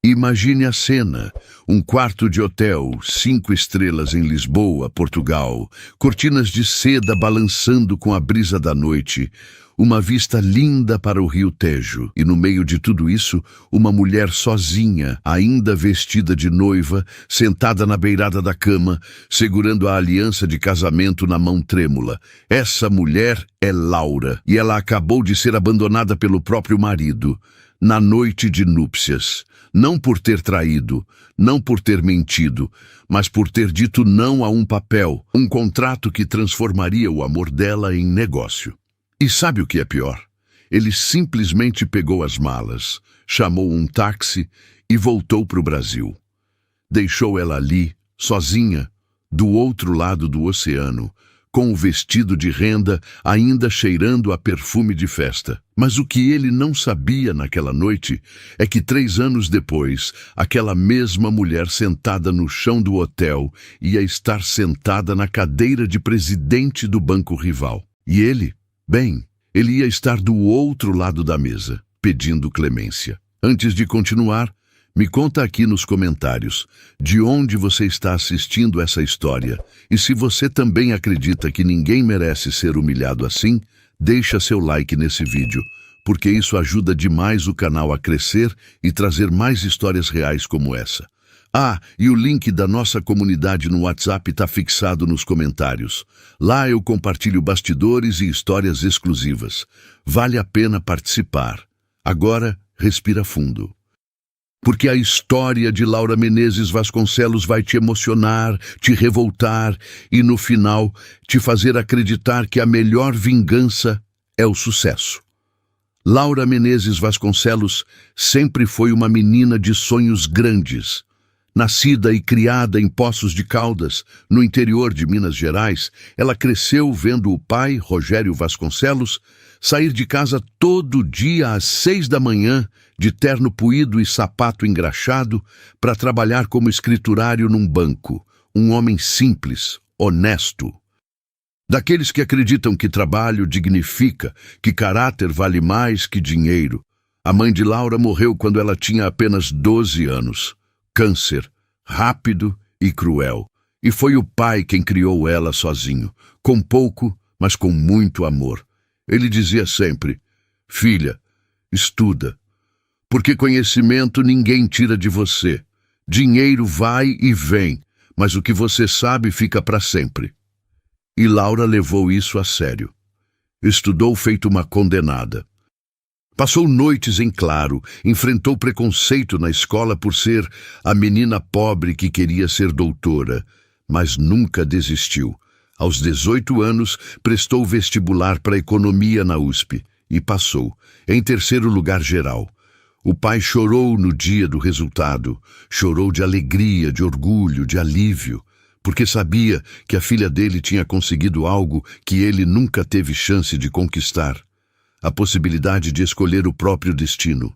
Imagine a cena, um quarto de hotel, 5 estrelas em Lisboa, Portugal, cortinas de seda balançando com a brisa da noite, uma vista linda para o Rio Tejo, e no meio de tudo isso, uma mulher sozinha, ainda vestida de noiva, sentada na beirada da cama, segurando a aliança de casamento na mão trêmula. Essa mulher é Laura, e ela acabou de ser abandonada pelo próprio marido, na noite de núpcias. Não por ter traído, não por ter mentido, mas por ter dito não a um papel, um contrato que transformaria o amor dela em negócio. E sabe o que é pior? Ele simplesmente pegou as malas, chamou um táxi e voltou para o Brasil. Deixou ela ali, sozinha, do outro lado do oceano, com o vestido de renda ainda cheirando a perfume de festa. Mas o que ele não sabia naquela noite é que 3 anos depois, aquela mesma mulher sentada no chão do hotel ia estar sentada na cadeira de presidente do banco rival. E ele, bem, ele ia estar do outro lado da mesa, pedindo clemência. Antes de continuar, me conta aqui nos comentários de onde você está assistindo essa história e se você também acredita que ninguém merece ser humilhado assim, deixa seu like nesse vídeo, porque isso ajuda demais o canal a crescer e trazer mais histórias reais como essa. Ah, e o link da nossa comunidade no WhatsApp está fixado nos comentários. Lá eu compartilho bastidores e histórias exclusivas. Vale a pena participar. Agora, respira fundo. Porque a história de Laura Menezes Vasconcelos vai te emocionar, te revoltar e, no final, te fazer acreditar que a melhor vingança é o sucesso. Laura Menezes Vasconcelos sempre foi uma menina de sonhos grandes. Nascida e criada em Poços de Caldas, no interior de Minas Gerais, ela cresceu vendo o pai, Rogério Vasconcelos, sair de casa todo dia às 6 da manhã, de terno puído e sapato engraxado, para trabalhar como escriturário num banco. Um homem simples, honesto. Daqueles que acreditam que trabalho dignifica, que caráter vale mais que dinheiro. A mãe de Laura morreu quando ela tinha apenas 12 anos. Câncer, rápido e cruel. E foi o pai quem criou ela sozinho, com pouco, mas com muito amor. Ele dizia sempre: filha, estuda, porque conhecimento ninguém tira de você. Dinheiro vai e vem, mas o que você sabe fica para sempre. E Laura levou isso a sério. Estudou feito uma condenada. Passou noites em claro, enfrentou preconceito na escola por ser a menina pobre que queria ser doutora, mas nunca desistiu. Aos 18 anos, prestou vestibular para economia na USP e passou, em 3º lugar geral. O pai chorou no dia do resultado, chorou de alegria, de orgulho, de alívio, porque sabia que a filha dele tinha conseguido algo que ele nunca teve chance de conquistar. A possibilidade de escolher o próprio destino.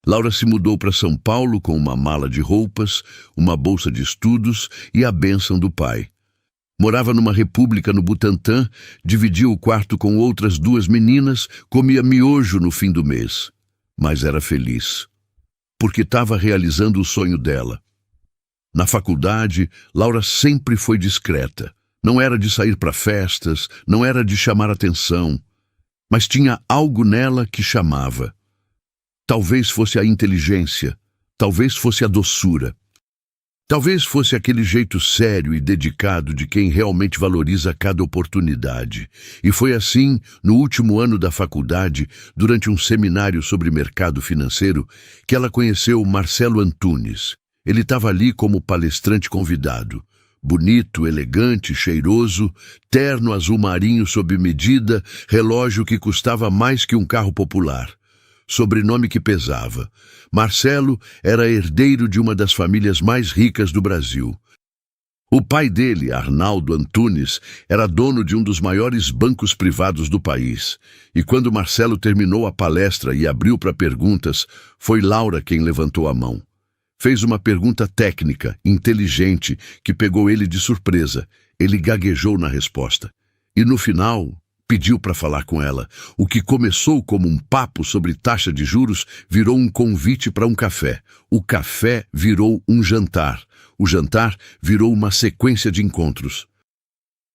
Laura se mudou para São Paulo com uma mala de roupas, uma bolsa de estudos e a bênção do pai. Morava numa república no Butantã, dividia o quarto com outras 2 meninas, comia miojo no fim do mês. Mas era feliz, porque estava realizando o sonho dela. Na faculdade, Laura sempre foi discreta. Não era de sair para festas, não era de chamar atenção. Mas tinha algo nela que chamava. Talvez fosse a inteligência, talvez fosse a doçura. Talvez fosse aquele jeito sério e dedicado de quem realmente valoriza cada oportunidade. E foi assim, no último ano da faculdade, durante um seminário sobre mercado financeiro, que ela conheceu Marcelo Antunes. Ele estava ali como palestrante convidado. Bonito, elegante, cheiroso, terno azul marinho sob medida, relógio que custava mais que um carro popular. Sobrenome que pesava. Marcelo era herdeiro de uma das famílias mais ricas do Brasil. O pai dele, Arnaldo Antunes, era dono de um dos maiores bancos privados do país. E quando Marcelo terminou a palestra e abriu para perguntas, foi Laura quem levantou a mão. Fez uma pergunta técnica, inteligente, que pegou ele de surpresa. Ele gaguejou na resposta. E no final, Pediu para falar com ela. O que começou como um papo sobre taxa de juros virou um convite para um café. O café virou um jantar. O jantar virou uma sequência de encontros.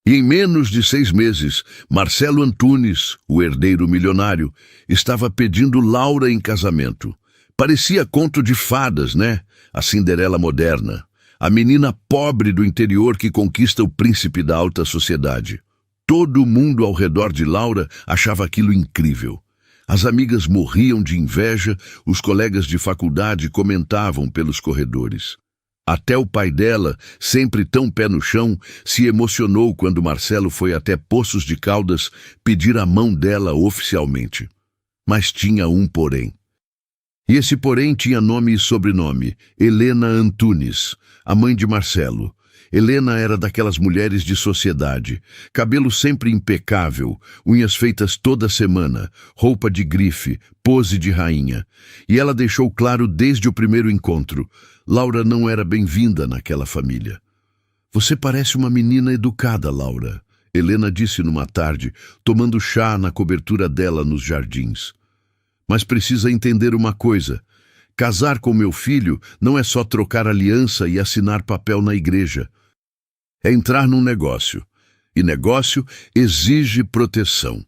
E em menos de 6 meses, Marcelo Antunes, o herdeiro milionário, estava pedindo Laura em casamento. Parecia conto de fadas, né? A Cinderela moderna. A menina pobre do interior que conquista o príncipe da alta sociedade. Todo mundo ao redor de Laura achava aquilo incrível. As amigas morriam de inveja, os colegas de faculdade comentavam pelos corredores. Até o pai dela, sempre tão pé no chão, se emocionou quando Marcelo foi até Poços de Caldas pedir a mão dela oficialmente. Mas tinha um porém. E esse porém tinha nome e sobrenome: Helena Antunes, a mãe de Marcelo. Helena era daquelas mulheres de sociedade, cabelo sempre impecável, unhas feitas toda semana, roupa de grife, pose de rainha. E ela deixou claro desde o primeiro encontro: Laura não era bem-vinda naquela família. Você parece uma menina educada, Laura, Helena disse numa tarde, tomando chá na cobertura dela nos jardins. Mas precisa entender uma coisa: casar com meu filho não é só trocar aliança e assinar papel na igreja. É entrar num negócio. E negócio exige proteção.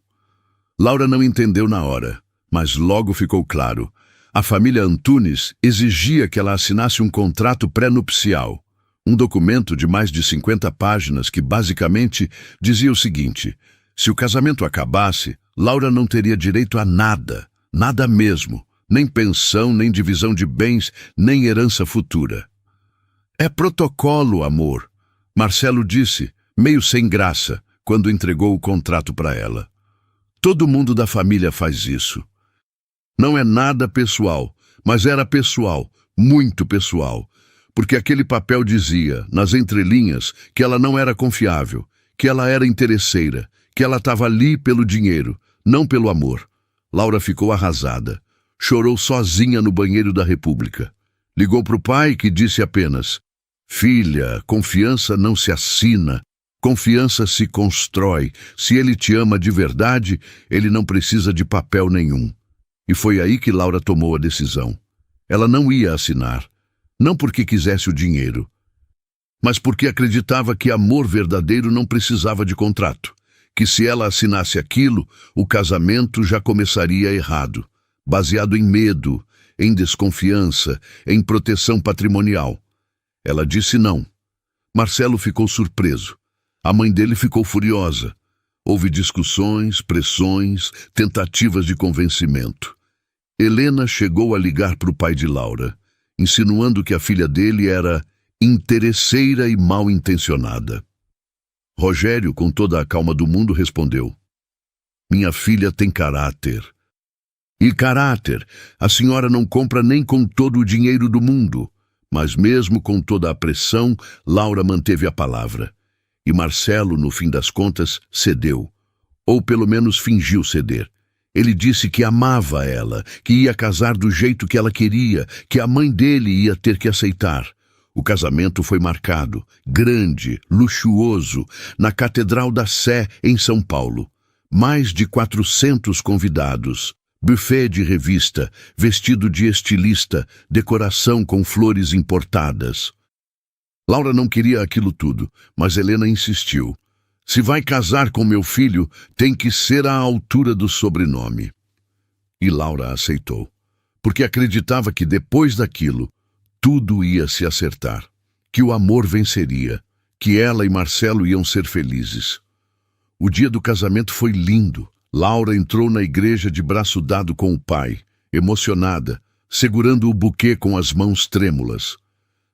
Laura não entendeu na hora, mas logo ficou claro. A família Antunes exigia que ela assinasse um contrato pré-nupcial. Um documento de mais de 50 páginas que basicamente dizia o seguinte: se o casamento acabasse, Laura não teria direito a nada, nada mesmo, nem pensão, nem divisão de bens, nem herança futura. É protocolo, amor, Marcelo disse, meio sem graça, quando entregou o contrato para ela. Todo mundo da família faz isso. Não é nada pessoal, mas era pessoal, muito pessoal, porque aquele papel dizia, nas entrelinhas, que ela não era confiável, que ela era interesseira, que ela estava ali pelo dinheiro, não pelo amor. Laura ficou arrasada. Chorou sozinha no banheiro da República. Ligou para o pai, que disse apenas: filha, confiança não se assina, confiança se constrói. Se ele te ama de verdade, ele não precisa de papel nenhum. E foi aí que Laura tomou a decisão. Ela não ia assinar, não porque quisesse o dinheiro, mas porque acreditava que amor verdadeiro não precisava de contrato, que se ela assinasse aquilo, o casamento já começaria errado, baseado em medo, em desconfiança, em proteção patrimonial. Ela disse não. Marcelo ficou surpreso. A mãe dele ficou furiosa. Houve discussões, pressões, tentativas de convencimento. Helena chegou a ligar para o pai de Laura, insinuando que a filha dele era interesseira e mal intencionada. Rogério, com toda a calma do mundo, respondeu: minha filha tem caráter. E caráter, a senhora não compra nem com todo o dinheiro do mundo. Mas mesmo com toda a pressão, Laura manteve a palavra. E Marcelo, no fim das contas, cedeu. Ou pelo menos fingiu ceder. Ele disse que amava ela, que ia casar do jeito que ela queria, que a mãe dele ia ter que aceitar. O casamento foi marcado, grande, luxuoso, na Catedral da Sé, em São Paulo. Mais de 400 convidados. Buffet de revista, vestido de estilista, decoração com flores importadas. Laura não queria aquilo tudo, mas Helena insistiu. Se vai casar com meu filho, tem que ser à altura do sobrenome. E Laura aceitou, porque acreditava que depois daquilo, tudo ia se acertar, que o amor venceria, que ela e Marcelo iam ser felizes. O dia do casamento foi lindo. Laura entrou na igreja de braço dado com o pai, emocionada, segurando o buquê com as mãos trêmulas.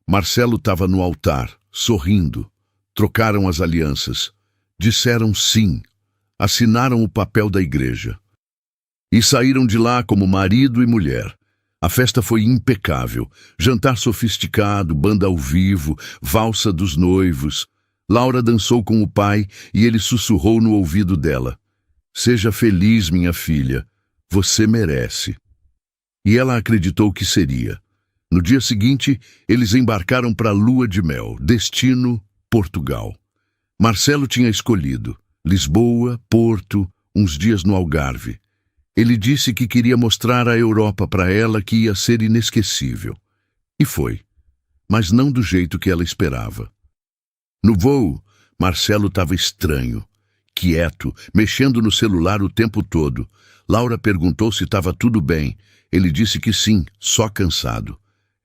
Marcelo estava no altar, sorrindo. Trocaram as alianças. Disseram sim. Assinaram o papel da igreja. E saíram de lá como marido e mulher. A festa foi impecável. Jantar sofisticado, banda ao vivo, valsa dos noivos. Laura dançou com o pai e ele sussurrou no ouvido dela: seja feliz, minha filha, você merece. E ela acreditou que seria. No dia seguinte, eles embarcaram para a lua de mel, destino Portugal. Marcelo tinha escolhido Lisboa, Porto, uns dias no Algarve. Ele disse que queria mostrar a Europa para ela, que ia ser inesquecível. E foi, mas não do jeito que ela esperava. No voo, Marcelo estava estranho, quieto, mexendo no celular o tempo todo. Laura perguntou se estava tudo bem. Ele disse que sim, só cansado.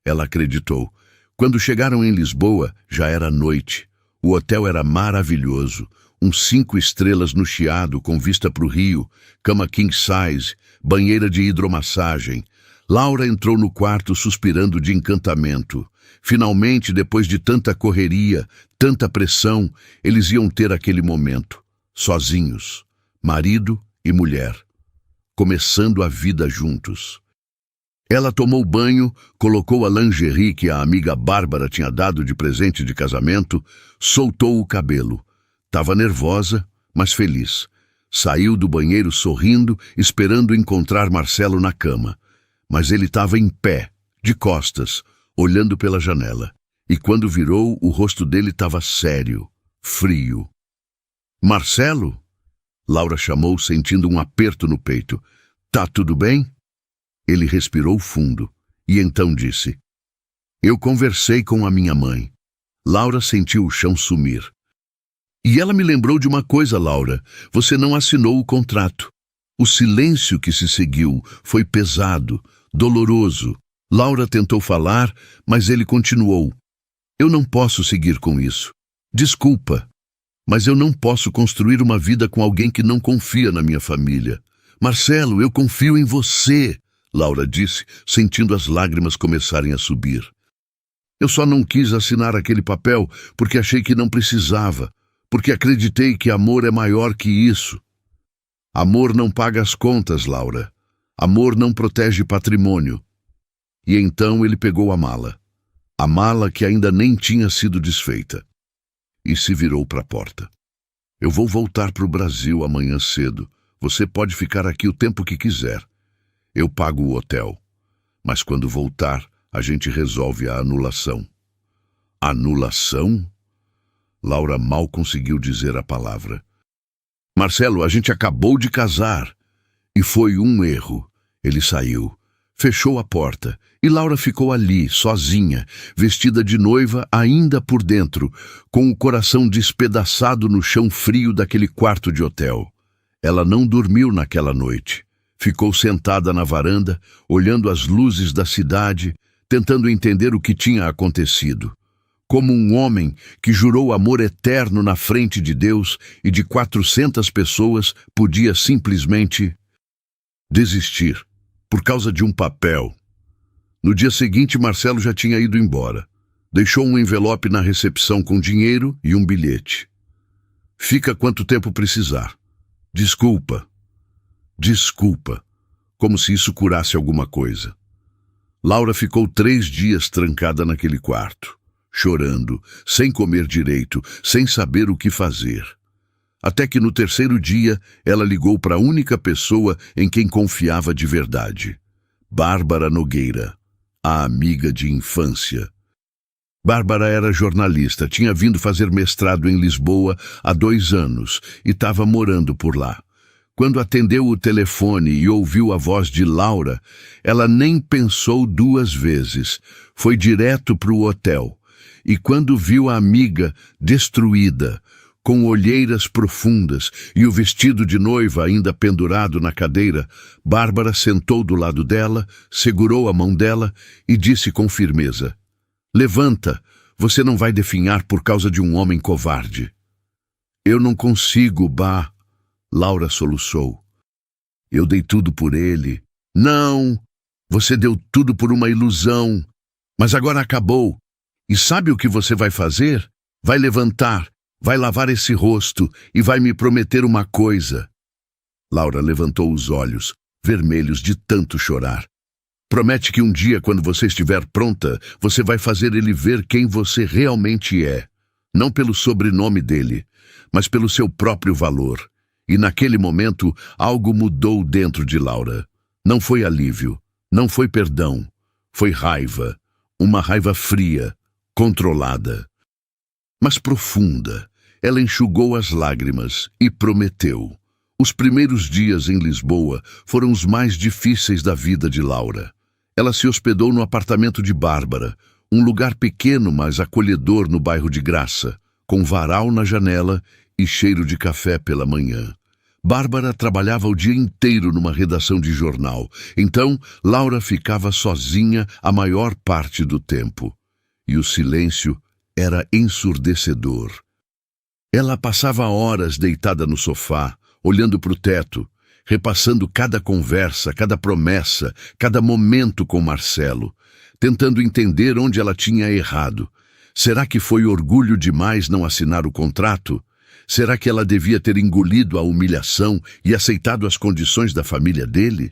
Ela acreditou. Quando chegaram em Lisboa, já era noite. O hotel era maravilhoso. 5 estrelas no Chiado, com vista para o rio, cama king size, banheira de hidromassagem. Laura entrou no quarto suspirando de encantamento. Finalmente, depois de tanta correria, tanta pressão, eles iam ter aquele momento, sozinhos, marido e mulher, começando a vida juntos. Ela tomou banho, colocou a lingerie que a amiga Bárbara tinha dado de presente de casamento, soltou o cabelo. Estava nervosa, mas feliz. Saiu do banheiro sorrindo, esperando encontrar Marcelo na cama. Mas ele estava em pé, de costas, olhando pela janela. E quando virou, o rosto dele estava sério, frio. «Marcelo?» Laura chamou, sentindo um aperto no peito. «Tá tudo bem?» Ele respirou fundo e então disse: «Eu conversei com a minha mãe». Laura sentiu o chão sumir. «E ela me lembrou de uma coisa, Laura. Você não assinou o contrato. O silêncio que se seguiu foi pesado, doloroso. Laura tentou falar, mas ele continuou. Eu não posso seguir com isso. Desculpa, mas eu não posso construir uma vida com alguém que não confia na minha família. Marcelo, eu confio em você», Laura disse, sentindo as lágrimas começarem a subir. «Eu só não quis assinar aquele papel porque achei que não precisava, porque acreditei que amor é maior que isso. Amor não paga as contas, Laura. Amor não protege patrimônio». E então ele pegou a mala que ainda nem tinha sido desfeita, e se virou para a porta. «Eu vou voltar para o Brasil amanhã cedo. Você pode ficar aqui o tempo que quiser. Eu pago o hotel. Mas quando voltar, a gente resolve a anulação». «Anulação?» Laura mal conseguiu dizer a palavra. «Marcelo, a gente acabou de casar. E foi um erro». Ele saiu, fechou a porta, e Laura ficou ali, sozinha, vestida de noiva ainda por dentro, com o coração despedaçado no chão frio daquele quarto de hotel. Ela não dormiu naquela noite. Ficou sentada na varanda, olhando as luzes da cidade, tentando entender o que tinha acontecido. Como um homem que jurou amor eterno na frente de Deus e de 400 pessoas podia simplesmente desistir, por causa de um papel. No dia seguinte, Marcelo já tinha ido embora. Deixou um envelope na recepção com dinheiro e um bilhete. «Fica quanto tempo precisar. Desculpa. Desculpa», como se isso curasse alguma coisa. Laura ficou 3 dias trancada naquele quarto, chorando, sem comer direito, sem saber o que fazer. Até que no 3º dia, ela ligou para a única pessoa em quem confiava de verdade. Bárbara Nogueira, a amiga de infância. Bárbara era jornalista, tinha vindo fazer mestrado em Lisboa há 2 anos e estava morando por lá. Quando atendeu o telefone e ouviu a voz de Laura, ela nem pensou 2 vezes. Foi direto para o hotel. E quando viu a amiga destruída, com olheiras profundas e o vestido de noiva ainda pendurado na cadeira, Bárbara sentou do lado dela, segurou a mão dela e disse com firmeza: «Levanta, você não vai definhar por causa de um homem covarde». «Eu não consigo, Bá», Laura soluçou. «Eu dei tudo por ele». «Não, você deu tudo por uma ilusão. Mas agora acabou. E sabe o que você vai fazer? Vai levantar, vai lavar esse rosto e vai me prometer uma coisa». Laura levantou os olhos, vermelhos de tanto chorar. «Promete que um dia, quando você estiver pronta, você vai fazer ele ver quem você realmente é. Não pelo sobrenome dele, mas pelo seu próprio valor». E naquele momento, algo mudou dentro de Laura. Não foi alívio, não foi perdão, foi raiva. Uma raiva fria, controlada, mas profunda. Ela enxugou as lágrimas e prometeu. Os primeiros dias em Lisboa foram os mais difíceis da vida de Laura. Ela se hospedou no apartamento de Bárbara, um lugar pequeno, mas acolhedor no bairro de Graça, com varal na janela e cheiro de café pela manhã. Bárbara trabalhava o dia inteiro numa redação de jornal, então Laura ficava sozinha a maior parte do tempo. E o silêncio era ensurdecedor. Ela passava horas deitada no sofá, olhando para o teto, repassando cada conversa, cada promessa, cada momento com Marcelo, tentando entender onde ela tinha errado. Será que foi orgulho demais não assinar o contrato? Será que ela devia ter engolido a humilhação e aceitado as condições da família dele?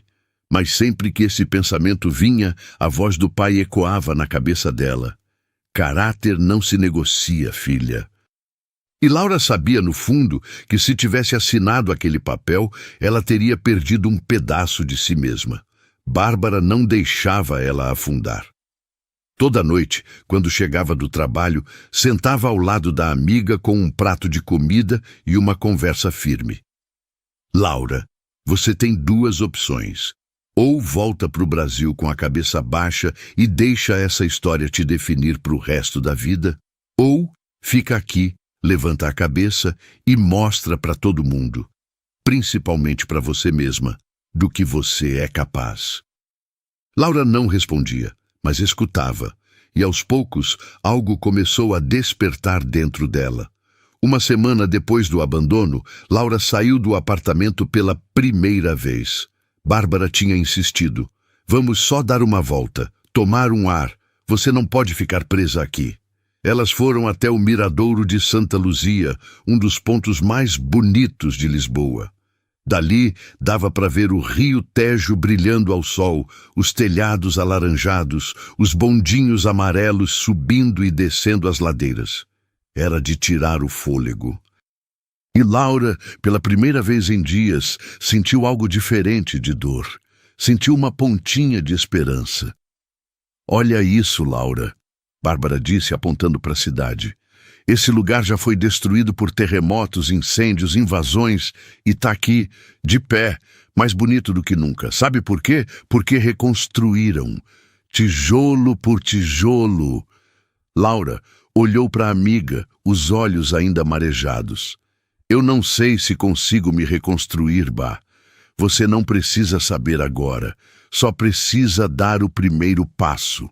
Mas sempre que esse pensamento vinha, a voz do pai ecoava na cabeça dela. Caráter não se negocia, filha. E Laura sabia, no fundo, que se tivesse assinado aquele papel, ela teria perdido um pedaço de si mesma. Bárbara não deixava ela afundar. Toda noite, quando chegava do trabalho, sentava ao lado da amiga com um prato de comida e uma conversa firme. Laura, você tem duas opções. Ou volta para o Brasil com a cabeça baixa e deixa essa história te definir para o resto da vida, ou fica aqui, levanta a cabeça e mostra para todo mundo, principalmente para você mesma, do que você é capaz. Laura não respondia, mas escutava, e aos poucos algo começou a despertar dentro dela. Uma semana depois do abandono, Laura saiu do apartamento pela primeira vez. Bárbara tinha insistido. Vamos só dar uma volta, tomar um ar. Você não pode ficar presa aqui. Elas foram até o Miradouro de Santa Luzia, um dos pontos mais bonitos de Lisboa. Dali dava para ver o rio Tejo brilhando ao sol, os telhados alaranjados, os bondinhos amarelos subindo e descendo as ladeiras. Era de tirar o fôlego. E Laura, pela primeira vez em dias, sentiu algo diferente de dor. Sentiu uma pontinha de esperança. Olha isso, Laura, Bárbara disse apontando para a cidade. Esse lugar já foi destruído por terremotos, incêndios, invasões e está aqui, de pé, mais bonito do que nunca. Sabe por quê? Porque reconstruíram, tijolo por tijolo. Laura olhou para a amiga, os olhos ainda marejados. Eu não sei se consigo me reconstruir, Bá. Você não precisa saber agora, só precisa dar o primeiro passo.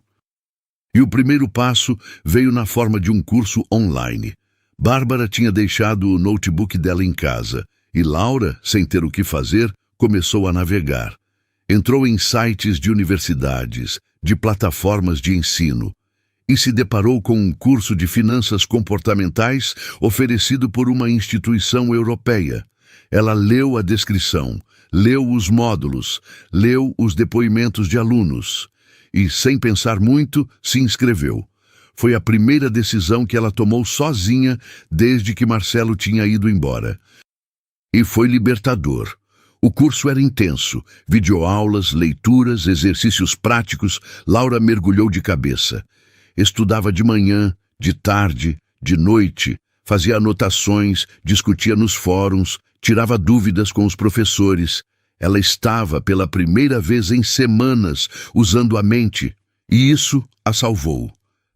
E o primeiro passo veio na forma de um curso online. Bárbara tinha deixado o notebook dela em casa e Laura, sem ter o que fazer, começou a navegar. Entrou em sites de universidades, de plataformas de ensino e se deparou com um curso de finanças comportamentais oferecido por uma instituição europeia. Ela leu a descrição, leu os módulos, leu os depoimentos de alunos e, sem pensar muito, se inscreveu. Foi a primeira decisão que ela tomou sozinha desde que Marcelo tinha ido embora. E foi libertador. O curso era intenso, videoaulas, leituras, exercícios práticos. Laura mergulhou de cabeça. Estudava de manhã, de tarde, de noite, fazia anotações, discutia nos fóruns, tirava dúvidas com os professores. Ela estava, pela primeira vez em semanas, usando a mente, e isso a salvou.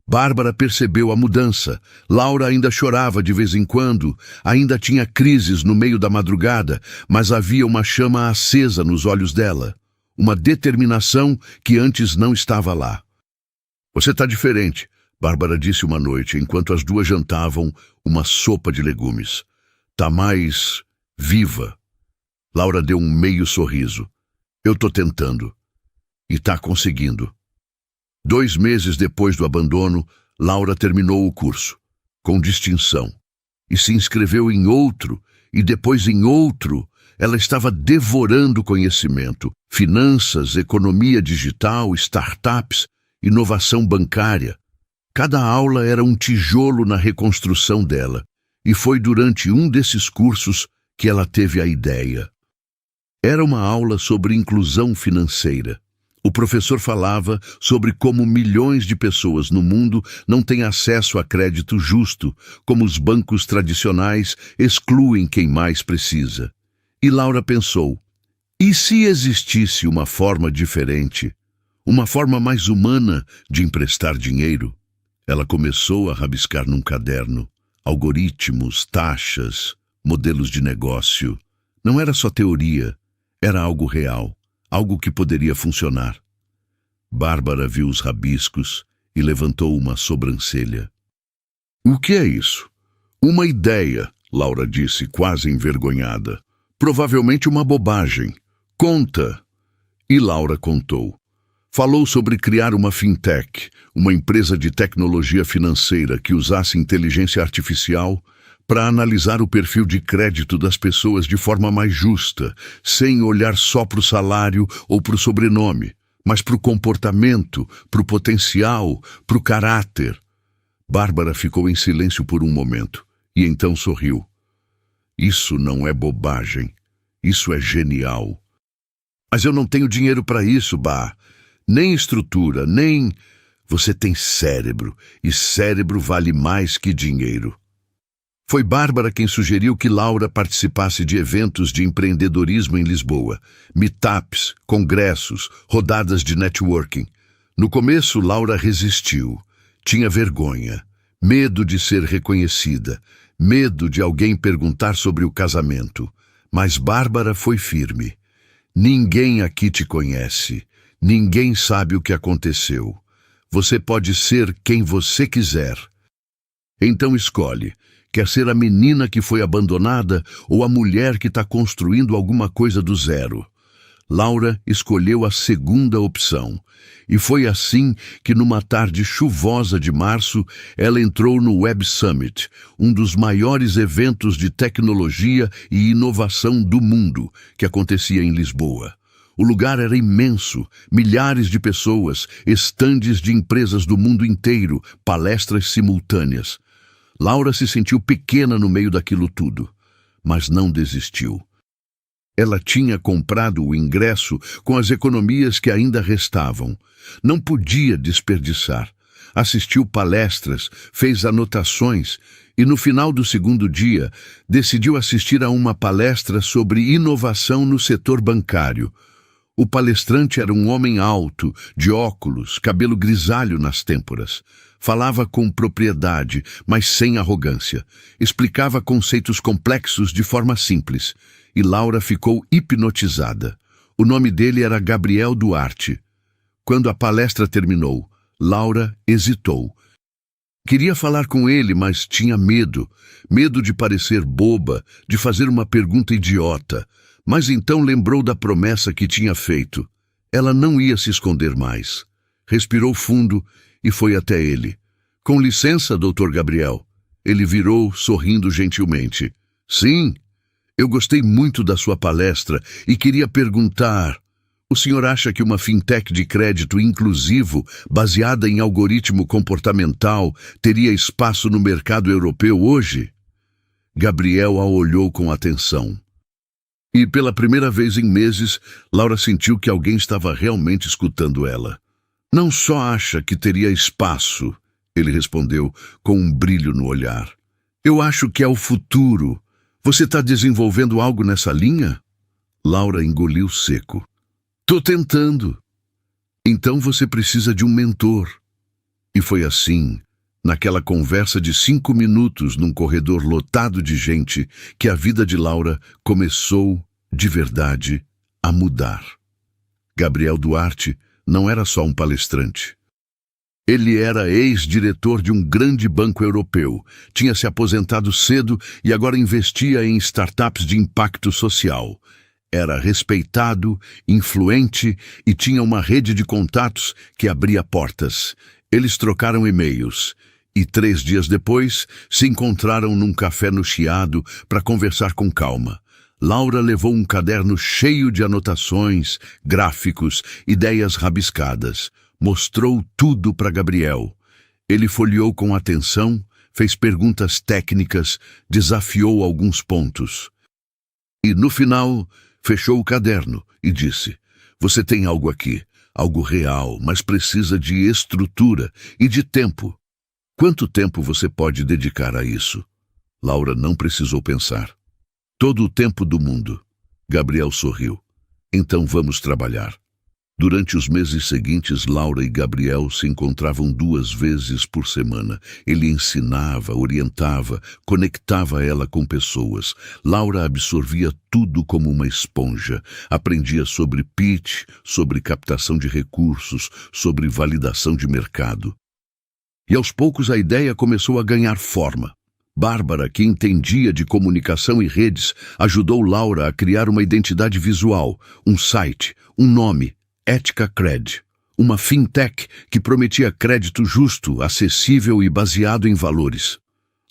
Bárbara percebeu a mudança. Laura ainda chorava de vez em quando, ainda tinha crises no meio da madrugada, mas havia uma chama acesa nos olhos dela, uma determinação que antes não estava lá. Você está diferente, Bárbara disse uma noite, enquanto as duas jantavam uma sopa de legumes. Tá mais viva. Laura deu um meio sorriso. Eu tô tentando. E tá conseguindo. 2 meses depois do abandono, Laura terminou o curso, com distinção, e se inscreveu em outro, e depois em outro. Ela estava devorando conhecimento, finanças, economia digital, startups, inovação bancária. Cada aula era um tijolo na reconstrução dela, e foi durante um desses cursos que ela teve a ideia. Era uma aula sobre inclusão financeira. O professor falava sobre como milhões de pessoas no mundo não têm acesso a crédito justo, como os bancos tradicionais excluem quem mais precisa. E Laura pensou, e se existisse uma forma diferente, uma forma mais humana de emprestar dinheiro? Ela começou a rabiscar num caderno algoritmos, taxas, modelos de negócio. Não era só teoria, era algo real, algo que poderia funcionar. Bárbara viu os rabiscos e levantou uma sobrancelha. O que é isso? Uma ideia, Laura disse, quase envergonhada. Provavelmente uma bobagem. Conta. E Laura contou. Falou sobre criar uma fintech, uma empresa de tecnologia financeira que usasse inteligência artificial para analisar o perfil de crédito das pessoas de forma mais justa, sem olhar só para o salário ou para o sobrenome, mas para o comportamento, para o potencial, para o caráter. Bárbara ficou em silêncio por um momento e então sorriu. Isso não é bobagem, isso é genial. Mas eu não tenho dinheiro para isso, Bá. Nem estrutura, nem... Você tem cérebro, e cérebro vale mais que dinheiro. Foi Bárbara quem sugeriu que Laura participasse de eventos de empreendedorismo em Lisboa, meetups, congressos, rodadas de networking. No começo, Laura resistiu. Tinha vergonha, medo de ser reconhecida, medo de alguém perguntar sobre o casamento. Mas Bárbara foi firme. Ninguém aqui te conhece. Ninguém sabe o que aconteceu. Você pode ser quem você quiser. Então escolhe. Quer ser a menina que foi abandonada ou a mulher que está construindo alguma coisa do zero? Laura escolheu a segunda opção. E foi assim que, numa tarde chuvosa de março, ela entrou no Web Summit, um dos maiores eventos de tecnologia e inovação do mundo, que acontecia em Lisboa. O lugar era imenso, milhares de pessoas, estandes de empresas do mundo inteiro, palestras simultâneas. Laura se sentiu pequena no meio daquilo tudo, mas não desistiu. Ela tinha comprado o ingresso com as economias que ainda restavam. Não podia desperdiçar. Assistiu palestras, fez anotações e, no final do segundo dia, decidiu assistir a uma palestra sobre inovação no setor bancário. O palestrante era um homem alto, de óculos, cabelo grisalho nas têmporas. Falava com propriedade, mas sem arrogância. Explicava conceitos complexos de forma simples. E Laura ficou hipnotizada. O nome dele era Gabriel Duarte. Quando a palestra terminou, Laura hesitou. Queria falar com ele, mas tinha medo. Medo de parecer boba, de fazer uma pergunta idiota. Mas então lembrou da promessa que tinha feito. Ela não ia se esconder mais. Respirou fundo e foi até ele. Com licença, Dr. Gabriel. Ele virou, sorrindo gentilmente. Sim, eu gostei muito da sua palestra e queria perguntar... O senhor acha que uma fintech de crédito inclusivo, baseada em algoritmo comportamental, teria espaço no mercado europeu hoje? Gabriel a olhou com atenção. E pela primeira vez em meses, Laura sentiu que alguém estava realmente escutando ela. Não só acha que teria espaço, ele respondeu com um brilho no olhar. Eu acho que é o futuro. Você está desenvolvendo algo nessa linha? Laura engoliu seco. Tô tentando. Então você precisa de um mentor. E foi assim, naquela conversa de 5 minutos num corredor lotado de gente, que a vida de Laura começou, de verdade, a mudar. Gabriel Duarte não era só um palestrante. Ele era ex-diretor de um grande banco europeu, tinha se aposentado cedo e agora investia em startups de impacto social. Era respeitado, influente e tinha uma rede de contatos que abria portas. Eles trocaram e-mails e 3 dias depois se encontraram num café no Chiado para conversar com calma. Laura levou um caderno cheio de anotações, gráficos, ideias rabiscadas. Mostrou tudo para Gabriel. Ele folheou com atenção, fez perguntas técnicas, desafiou alguns pontos. E no final... fechou o caderno e disse, você tem algo aqui, algo real, mas precisa de estrutura e de tempo. Quanto tempo você pode dedicar a isso? Laura não precisou pensar. Todo o tempo do mundo. Gabriel sorriu. Então vamos trabalhar. Durante os meses seguintes, Laura e Gabriel se encontravam 2 vezes por semana. Ele ensinava, orientava, conectava ela com pessoas. Laura absorvia tudo como uma esponja. Aprendia sobre pitch, sobre captação de recursos, sobre validação de mercado. E aos poucos a ideia começou a ganhar forma. Bárbara, que entendia de comunicação e redes, ajudou Laura a criar uma identidade visual, um site, um nome, Etica-Cred, uma fintech que prometia crédito justo, acessível e baseado em valores.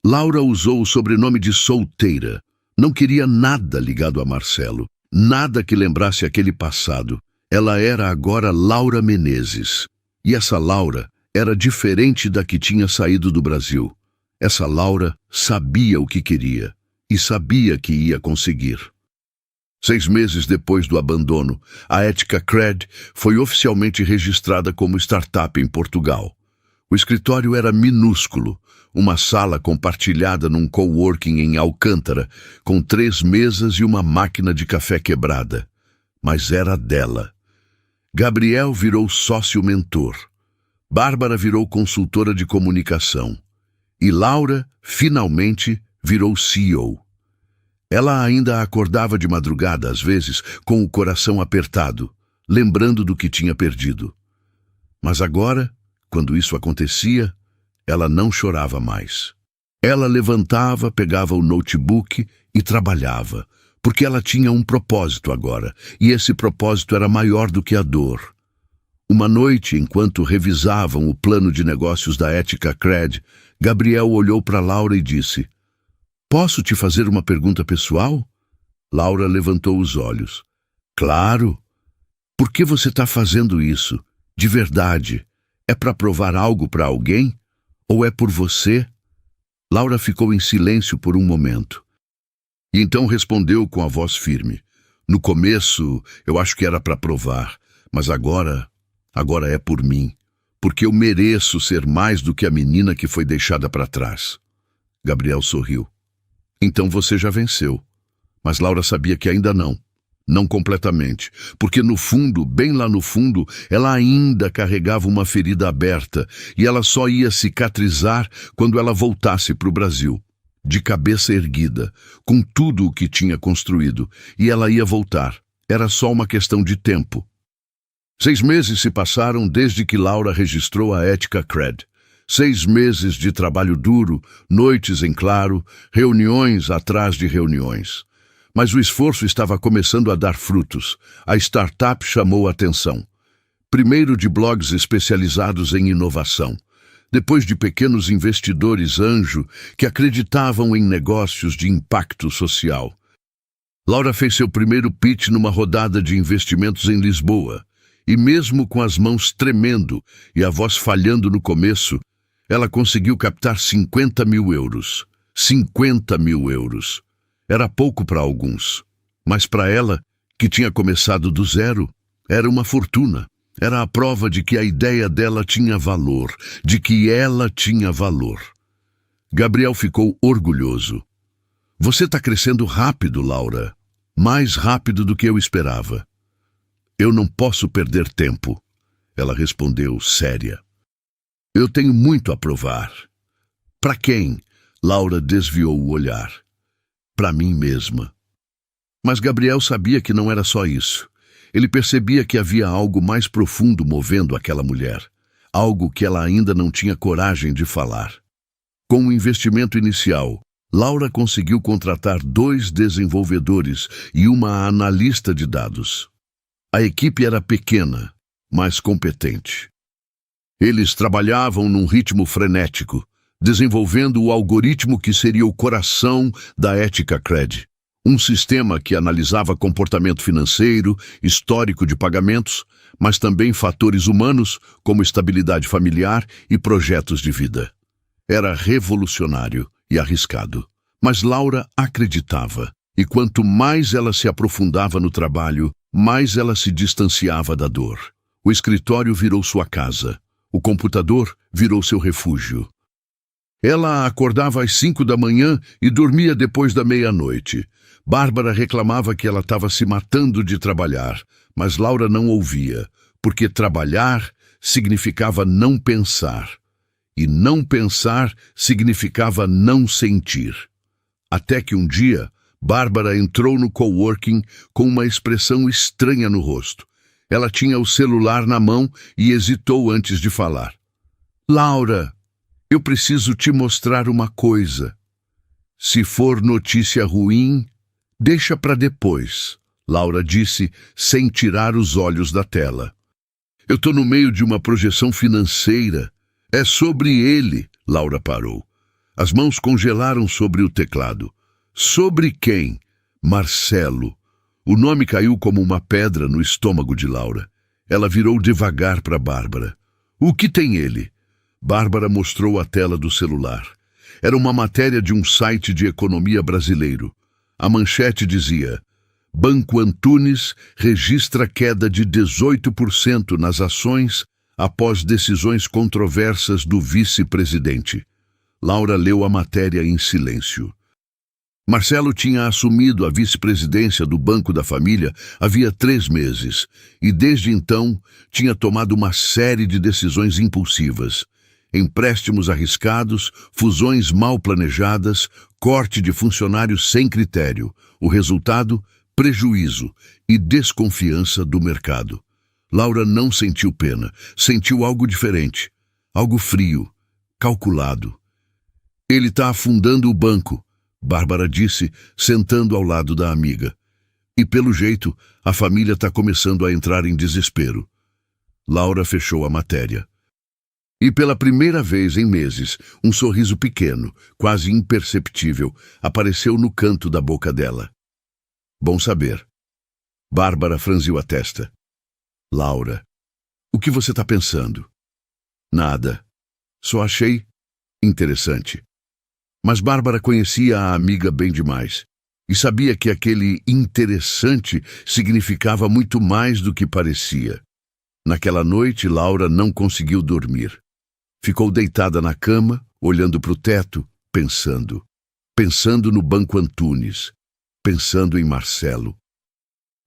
Laura usou o sobrenome de solteira. Não queria nada ligado a Marcelo, nada que lembrasse aquele passado. Ela era agora Laura Menezes. E essa Laura era diferente da que tinha saído do Brasil. Essa Laura sabia o que queria e sabia que ia conseguir. 6 meses depois do abandono, a Etica-Cred foi oficialmente registrada como startup em Portugal. O escritório era minúsculo, uma sala compartilhada num coworking em Alcântara, com 3 mesas e uma máquina de café quebrada. Mas era dela. Gabriel virou sócio-mentor. Bárbara virou consultora de comunicação. E Laura, finalmente, virou CEO. Ela ainda acordava de madrugada, às vezes, com o coração apertado, lembrando do que tinha perdido. Mas agora, quando isso acontecia, ela não chorava mais. Ela levantava, pegava o notebook e trabalhava, porque ela tinha um propósito agora, e esse propósito era maior do que a dor. Uma noite, enquanto revisavam o plano de negócios da Etica-Cred, Gabriel olhou para Laura e disse: "Posso te fazer uma pergunta pessoal?" Laura levantou os olhos. "Claro. Por que você está fazendo isso? De verdade? É para provar algo para alguém? Ou é por você?" Laura ficou em silêncio por um momento. E então respondeu com a voz firme: "No começo, eu acho que era para provar, mas agora é por mim, porque eu mereço ser mais do que a menina que foi deixada para trás." Gabriel sorriu. "Então você já venceu." Mas Laura sabia que ainda não. Não completamente, porque no fundo, bem lá no fundo, ela ainda carregava uma ferida aberta e ela só ia cicatrizar quando ela voltasse para o Brasil, de cabeça erguida, com tudo o que tinha construído, e ela ia voltar. Era só uma questão de tempo. 6 meses se passaram desde que Laura registrou a Etica-Cred. 6 meses de trabalho duro, noites em claro, reuniões atrás de reuniões. Mas o esforço estava começando a dar frutos. A startup chamou a atenção. Primeiro de blogs especializados em inovação. Depois de pequenos investidores anjo que acreditavam em negócios de impacto social. Laura fez seu primeiro pitch numa rodada de investimentos em Lisboa. E mesmo com as mãos tremendo e a voz falhando no começo, ela conseguiu captar 50 mil euros. 50 mil euros. Era pouco para alguns, mas para ela, que tinha começado do zero, era uma fortuna. Era a prova de que a ideia dela tinha valor, de que ela tinha valor. Gabriel ficou orgulhoso. "Você está crescendo rápido, Laura. Mais rápido do que eu esperava." "Eu não posso perder tempo," ela respondeu séria. "Eu tenho muito a provar." "Para quem?" Laura desviou o olhar. "Para mim mesma." Mas Gabriel sabia que não era só isso. Ele percebia que havia algo mais profundo movendo aquela mulher. Algo que ela ainda não tinha coragem de falar. Com o investimento inicial, Laura conseguiu contratar 2 desenvolvedores e uma analista de dados. A equipe era pequena, mas competente. Eles trabalhavam num ritmo frenético, desenvolvendo o algoritmo que seria o coração da Etica-Cred. Um sistema que analisava comportamento financeiro, histórico de pagamentos, mas também fatores humanos, como estabilidade familiar e projetos de vida. Era revolucionário e arriscado. Mas Laura acreditava, e quanto mais ela se aprofundava no trabalho, mais ela se distanciava da dor. O escritório virou sua casa. O computador virou seu refúgio. Ela acordava às 5 da manhã e dormia depois da meia-noite. Bárbara reclamava que ela estava se matando de trabalhar, mas Laura não ouvia, porque trabalhar significava não pensar, e não pensar significava não sentir. Até que um dia, Bárbara entrou no coworking com uma expressão estranha no rosto. Ela tinha o celular na mão e hesitou antes de falar. Laura, eu preciso te mostrar uma coisa. Se for notícia ruim, deixa para depois, Laura disse, sem tirar os olhos da tela. Eu estou no meio de uma projeção financeira. É sobre ele, Laura parou. As mãos congelaram sobre o teclado. Sobre quem? Marcelo. O nome caiu como uma pedra no estômago de Laura. Ela virou devagar para Bárbara. O que tem ele? Bárbara mostrou a tela do celular. Era uma matéria de um site de economia brasileiro. A manchete dizia: Banco Antunes registra queda de 18% nas ações após decisões controversas do vice-presidente. Laura leu a matéria em silêncio. Marcelo tinha assumido a vice-presidência do Banco da Família havia 3 meses e, desde então, tinha tomado uma série de decisões impulsivas. Empréstimos arriscados, fusões mal planejadas, corte de funcionários sem critério. O resultado? Prejuízo e desconfiança do mercado. Laura não sentiu pena, sentiu algo diferente, algo frio, calculado. Ele está afundando o banco, Bárbara disse, sentando ao lado da amiga. E pelo jeito, a família está começando a entrar em desespero. Laura fechou a matéria. E pela primeira vez em meses, um sorriso pequeno, quase imperceptível, apareceu no canto da boca dela. Bom saber. Bárbara franziu a testa. Laura, o que você está pensando? Nada. Só achei interessante. Mas Bárbara conhecia a amiga bem demais e sabia que aquele interessante significava muito mais do que parecia. Naquela noite, Laura não conseguiu dormir. Ficou deitada na cama, olhando para o teto, pensando. Pensando no Banco Antunes. Pensando em Marcelo.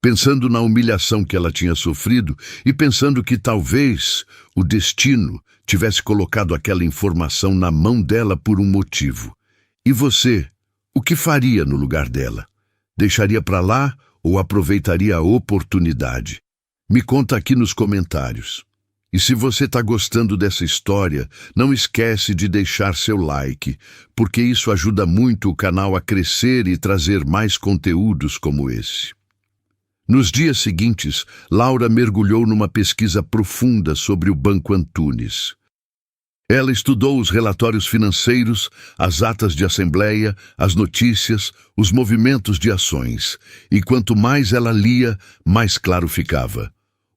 Pensando na humilhação que ela tinha sofrido e pensando que talvez o destino tivesse colocado aquela informação na mão dela por um motivo. E você, o que faria no lugar dela? Deixaria para lá ou aproveitaria a oportunidade? Me conta aqui nos comentários. E se você está gostando dessa história, não esquece de deixar seu like, porque isso ajuda muito o canal a crescer e trazer mais conteúdos como esse. Nos dias seguintes, Laura mergulhou numa pesquisa profunda sobre o Banco Antunes. Ela estudou os relatórios financeiros, as atas de assembleia, as notícias, os movimentos de ações. E quanto mais ela lia, mais claro ficava.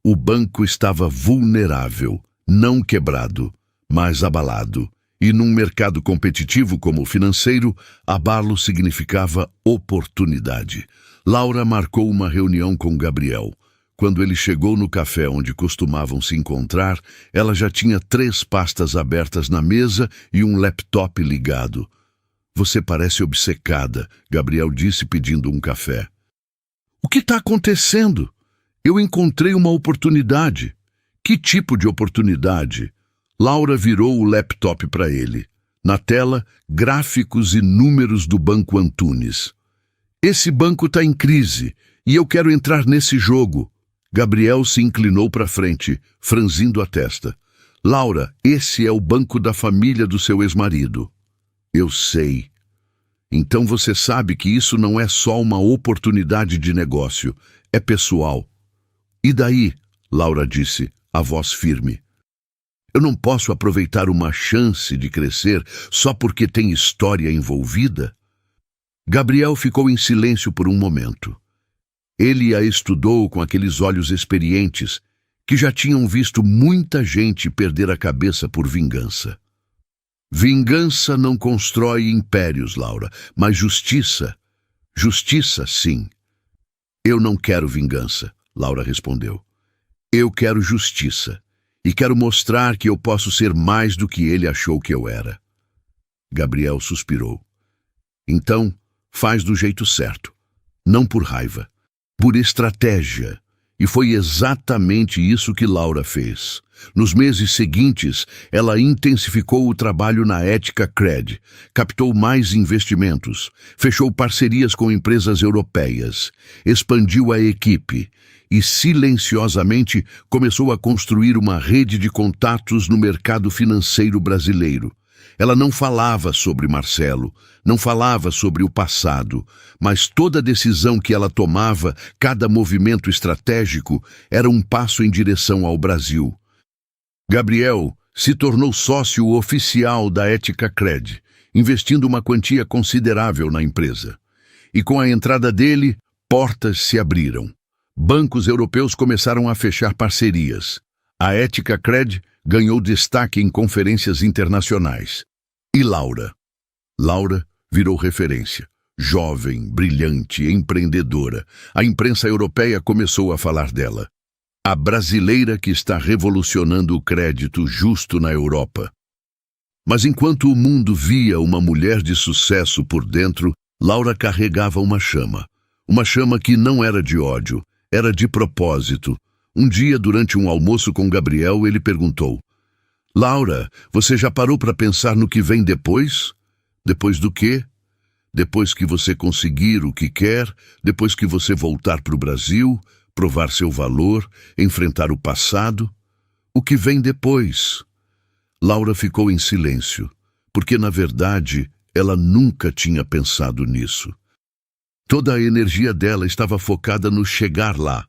O banco estava vulnerável, não quebrado, mas abalado. E num mercado competitivo como o financeiro, abalo significava oportunidade. Laura marcou uma reunião com Gabriel. Quando ele chegou no café onde costumavam se encontrar, ela já tinha 3 pastas abertas na mesa e um laptop ligado. Você parece obcecada, Gabriel disse pedindo um café. O que está acontecendo? Eu encontrei uma oportunidade. Que tipo de oportunidade? Laura virou o laptop para ele. Na tela, gráficos e números do Banco Antunes. Esse banco está em crise e eu quero entrar nesse jogo. Gabriel se inclinou para frente, franzindo a testa. Laura, esse é o banco da família do seu ex-marido. Eu sei. Então você sabe que isso não é só uma oportunidade de negócio, é pessoal. E daí? Laura disse, a voz firme. Eu não posso aproveitar uma chance de crescer só porque tem história envolvida? Gabriel ficou em silêncio por um momento. Ele a estudou com aqueles olhos experientes que já tinham visto muita gente perder a cabeça por vingança. Vingança não constrói impérios, Laura, mas justiça. Justiça, sim. Eu não quero vingança, Laura respondeu. Eu quero justiça e quero mostrar que eu posso ser mais do que ele achou que eu era. Gabriel suspirou. Então, faz do jeito certo. Não por raiva, por estratégia. E foi exatamente isso que Laura fez. Nos meses seguintes, ela intensificou o trabalho na Ética Cred, captou mais investimentos, fechou parcerias com empresas europeias, expandiu a equipe e silenciosamente começou a construir uma rede de contatos no mercado financeiro brasileiro. Ela não falava sobre Marcelo, não falava sobre o passado, mas toda decisão que ela tomava, cada movimento estratégico, era um passo em direção ao Brasil. Gabriel se tornou sócio oficial da Ética Cred, investindo uma quantia considerável na empresa. E com a entrada dele, portas se abriram. Bancos europeus começaram a fechar parcerias. A Ética Cred ganhou destaque em conferências internacionais. E Laura? Laura virou referência. Jovem, brilhante, empreendedora. A imprensa europeia começou a falar dela. A brasileira que está revolucionando o crédito justo na Europa. Mas enquanto o mundo via uma mulher de sucesso por dentro, Laura carregava uma chama. Uma chama que não era de ódio, era de propósito. Um dia, durante um almoço com Gabriel, ele perguntou: Laura, você já parou para pensar no que vem depois? Depois do quê? Depois que você conseguir o que quer, depois que você voltar para o Brasil, provar seu valor, enfrentar o passado? O que vem depois? Laura ficou em silêncio, porque, na verdade, ela nunca tinha pensado nisso. Toda a energia dela estava focada no chegar lá,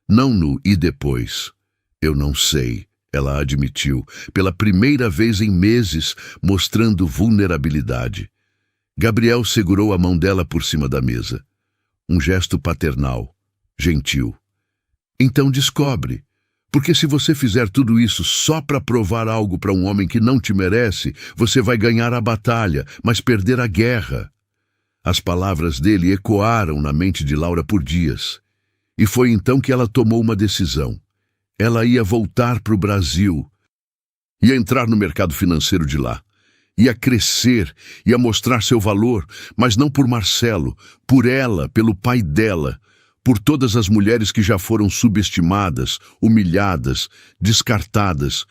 não no e depois. Eu não sei, ela admitiu, pela primeira vez em meses, mostrando vulnerabilidade. Gabriel segurou a mão dela por cima da mesa. Um gesto paternal, gentil. Então descobre, porque se você fizer tudo isso só para provar algo para um homem que não te merece, você vai ganhar a batalha, mas perder a guerra. As palavras dele ecoaram na mente de Laura por dias. E foi então que ela tomou uma decisão. Ela ia voltar para o Brasil, ia entrar no mercado financeiro de lá, ia crescer, ia mostrar seu valor, mas não por Marcelo, por ela, pelo pai dela, por todas as mulheres que já foram subestimadas, humilhadas, descartadas.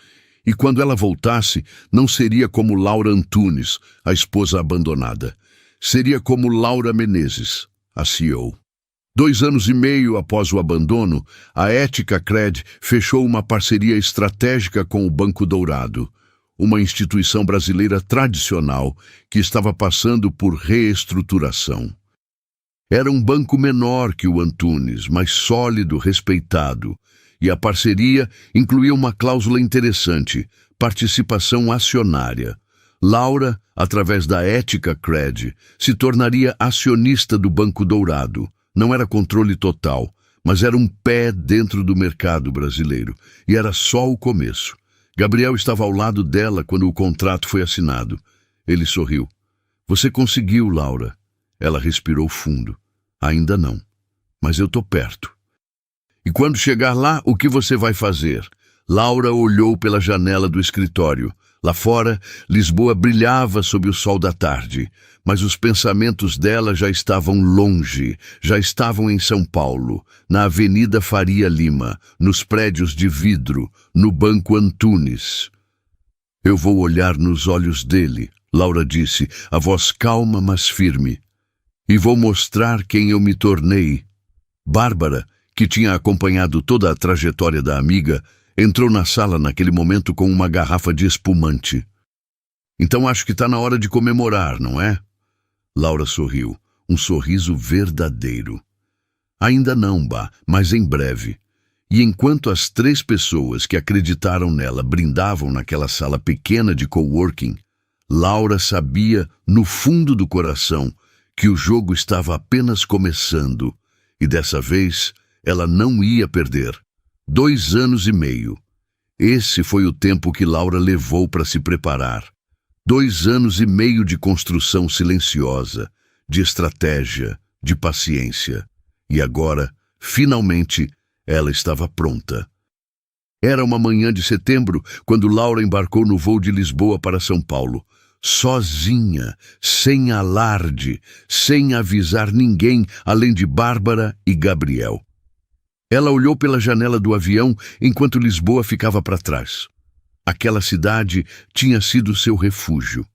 E quando ela voltasse, não seria como Laura Antunes, a esposa abandonada. Seria como Laura Menezes, a CEO. 2 anos e meio após o abandono, a Ética Cred fechou uma parceria estratégica com o Banco Dourado, uma instituição brasileira tradicional que estava passando por reestruturação. Era um banco menor que o Antunes, mas sólido, respeitado, e a parceria incluía uma cláusula interessante, participação acionária. Laura, através da Ética Cred, se tornaria acionista do Banco Dourado. Não era controle total, mas era um pé dentro do mercado brasileiro, e era só o começo. Gabriel estava ao lado dela quando o contrato foi assinado. Ele sorriu. Você conseguiu, Laura. Ela respirou fundo. Ainda não, mas eu tô perto. E quando chegar lá, o que você vai fazer? Laura olhou pela janela do escritório. Lá fora, Lisboa brilhava sob o sol da tarde, mas os pensamentos dela já estavam longe, já estavam em São Paulo, na Avenida Faria Lima, nos prédios de vidro, no Banco Antunes. Eu vou olhar nos olhos dele, Laura disse, a voz calma, mas firme. E vou mostrar quem eu me tornei. Bárbara, que tinha acompanhado toda a trajetória da amiga, entrou na sala naquele momento com uma garrafa de espumante. Então acho que está na hora de comemorar, não é? Laura sorriu, um sorriso verdadeiro. Ainda não, Bá, mas em breve. E enquanto as 3 pessoas que acreditaram nela brindavam naquela sala pequena de coworking, Laura sabia, no fundo do coração, que o jogo estava apenas começando, e dessa vez ela não ia perder. 2 anos e meio. Esse foi o tempo que Laura levou para se preparar. 2 anos e meio de construção silenciosa, de estratégia, de paciência. E agora, finalmente, ela estava pronta. Era uma manhã de setembro quando Laura embarcou no voo de Lisboa para São Paulo. sozinha, sem alarde, sem avisar ninguém além de Bárbara e Gabriel. Ela olhou pela janela do avião enquanto Lisboa ficava para trás. Aquela cidade tinha sido seu refúgio,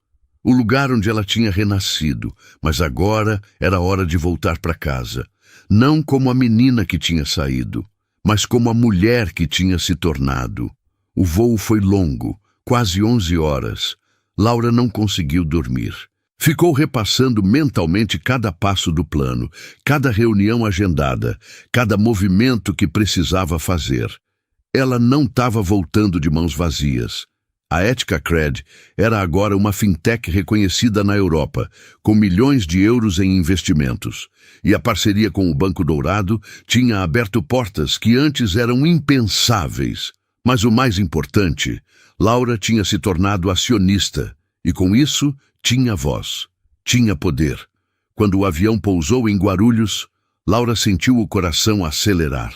o lugar onde ela tinha renascido, mas agora era hora de voltar para casa, não como a menina que tinha saído, mas como a mulher que tinha se tornado. O voo foi longo, quase 11 horas. Laura não conseguiu dormir. Ficou repassando mentalmente cada passo do plano, cada reunião agendada, cada movimento que precisava fazer. Ela não estava voltando de mãos vazias. A Etica-Cred era agora uma fintech reconhecida na Europa, com milhões de euros em investimentos. E a parceria com o Banco Dourado tinha aberto portas que antes eram impensáveis. Mas o mais importante, Laura tinha se tornado acionista, e com isso tinha voz, tinha poder. Quando o avião pousou em Guarulhos, Laura sentiu o coração acelerar.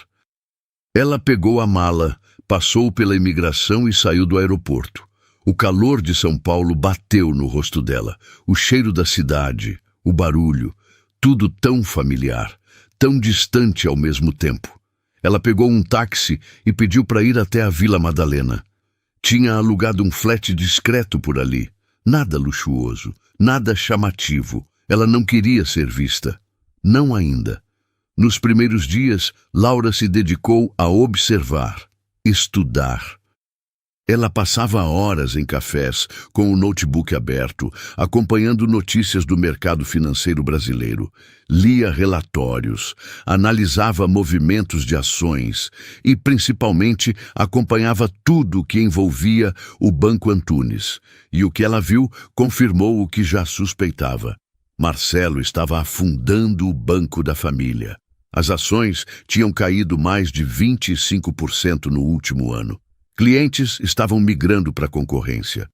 Ela pegou a mala, passou pela imigração e saiu do aeroporto. O calor de São Paulo bateu no rosto dela, o cheiro da cidade, o barulho, tudo tão familiar, tão distante ao mesmo tempo. Ela pegou um táxi e pediu para ir até a Vila Madalena. Tinha alugado um flat discreto por ali. Nada luxuoso, nada chamativo. Ela não queria ser vista. Não ainda. Nos primeiros dias, Laura se dedicou a observar, estudar. Ela passava horas em cafés, com o notebook aberto, acompanhando notícias do mercado financeiro brasileiro. Lia relatórios, analisava movimentos de ações e, principalmente, acompanhava tudo o que envolvia o Banco Antunes. E o que ela viu confirmou o que já suspeitava. Marcelo estava afundando o banco da família. As ações tinham caído mais de 25% no último ano. Clientes estavam migrando para a concorrência.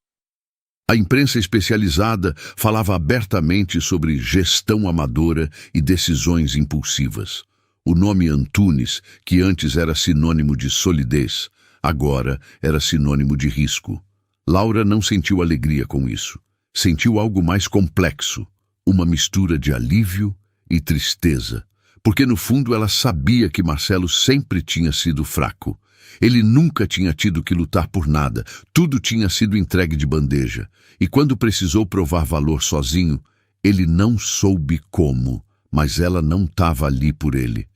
A imprensa especializada falava abertamente sobre gestão amadora e decisões impulsivas. O nome Antunes, que antes era sinônimo de solidez, agora era sinônimo de risco. Laura não sentiu alegria com isso. Sentiu algo mais complexo, uma mistura de alívio e tristeza. Porque no fundo ela sabia que Marcelo sempre tinha sido fraco. Ele nunca tinha tido que lutar por nada, tudo tinha sido entregue de bandeja. E quando precisou provar valor sozinho, ele não soube como, mas ela não estava ali por ele.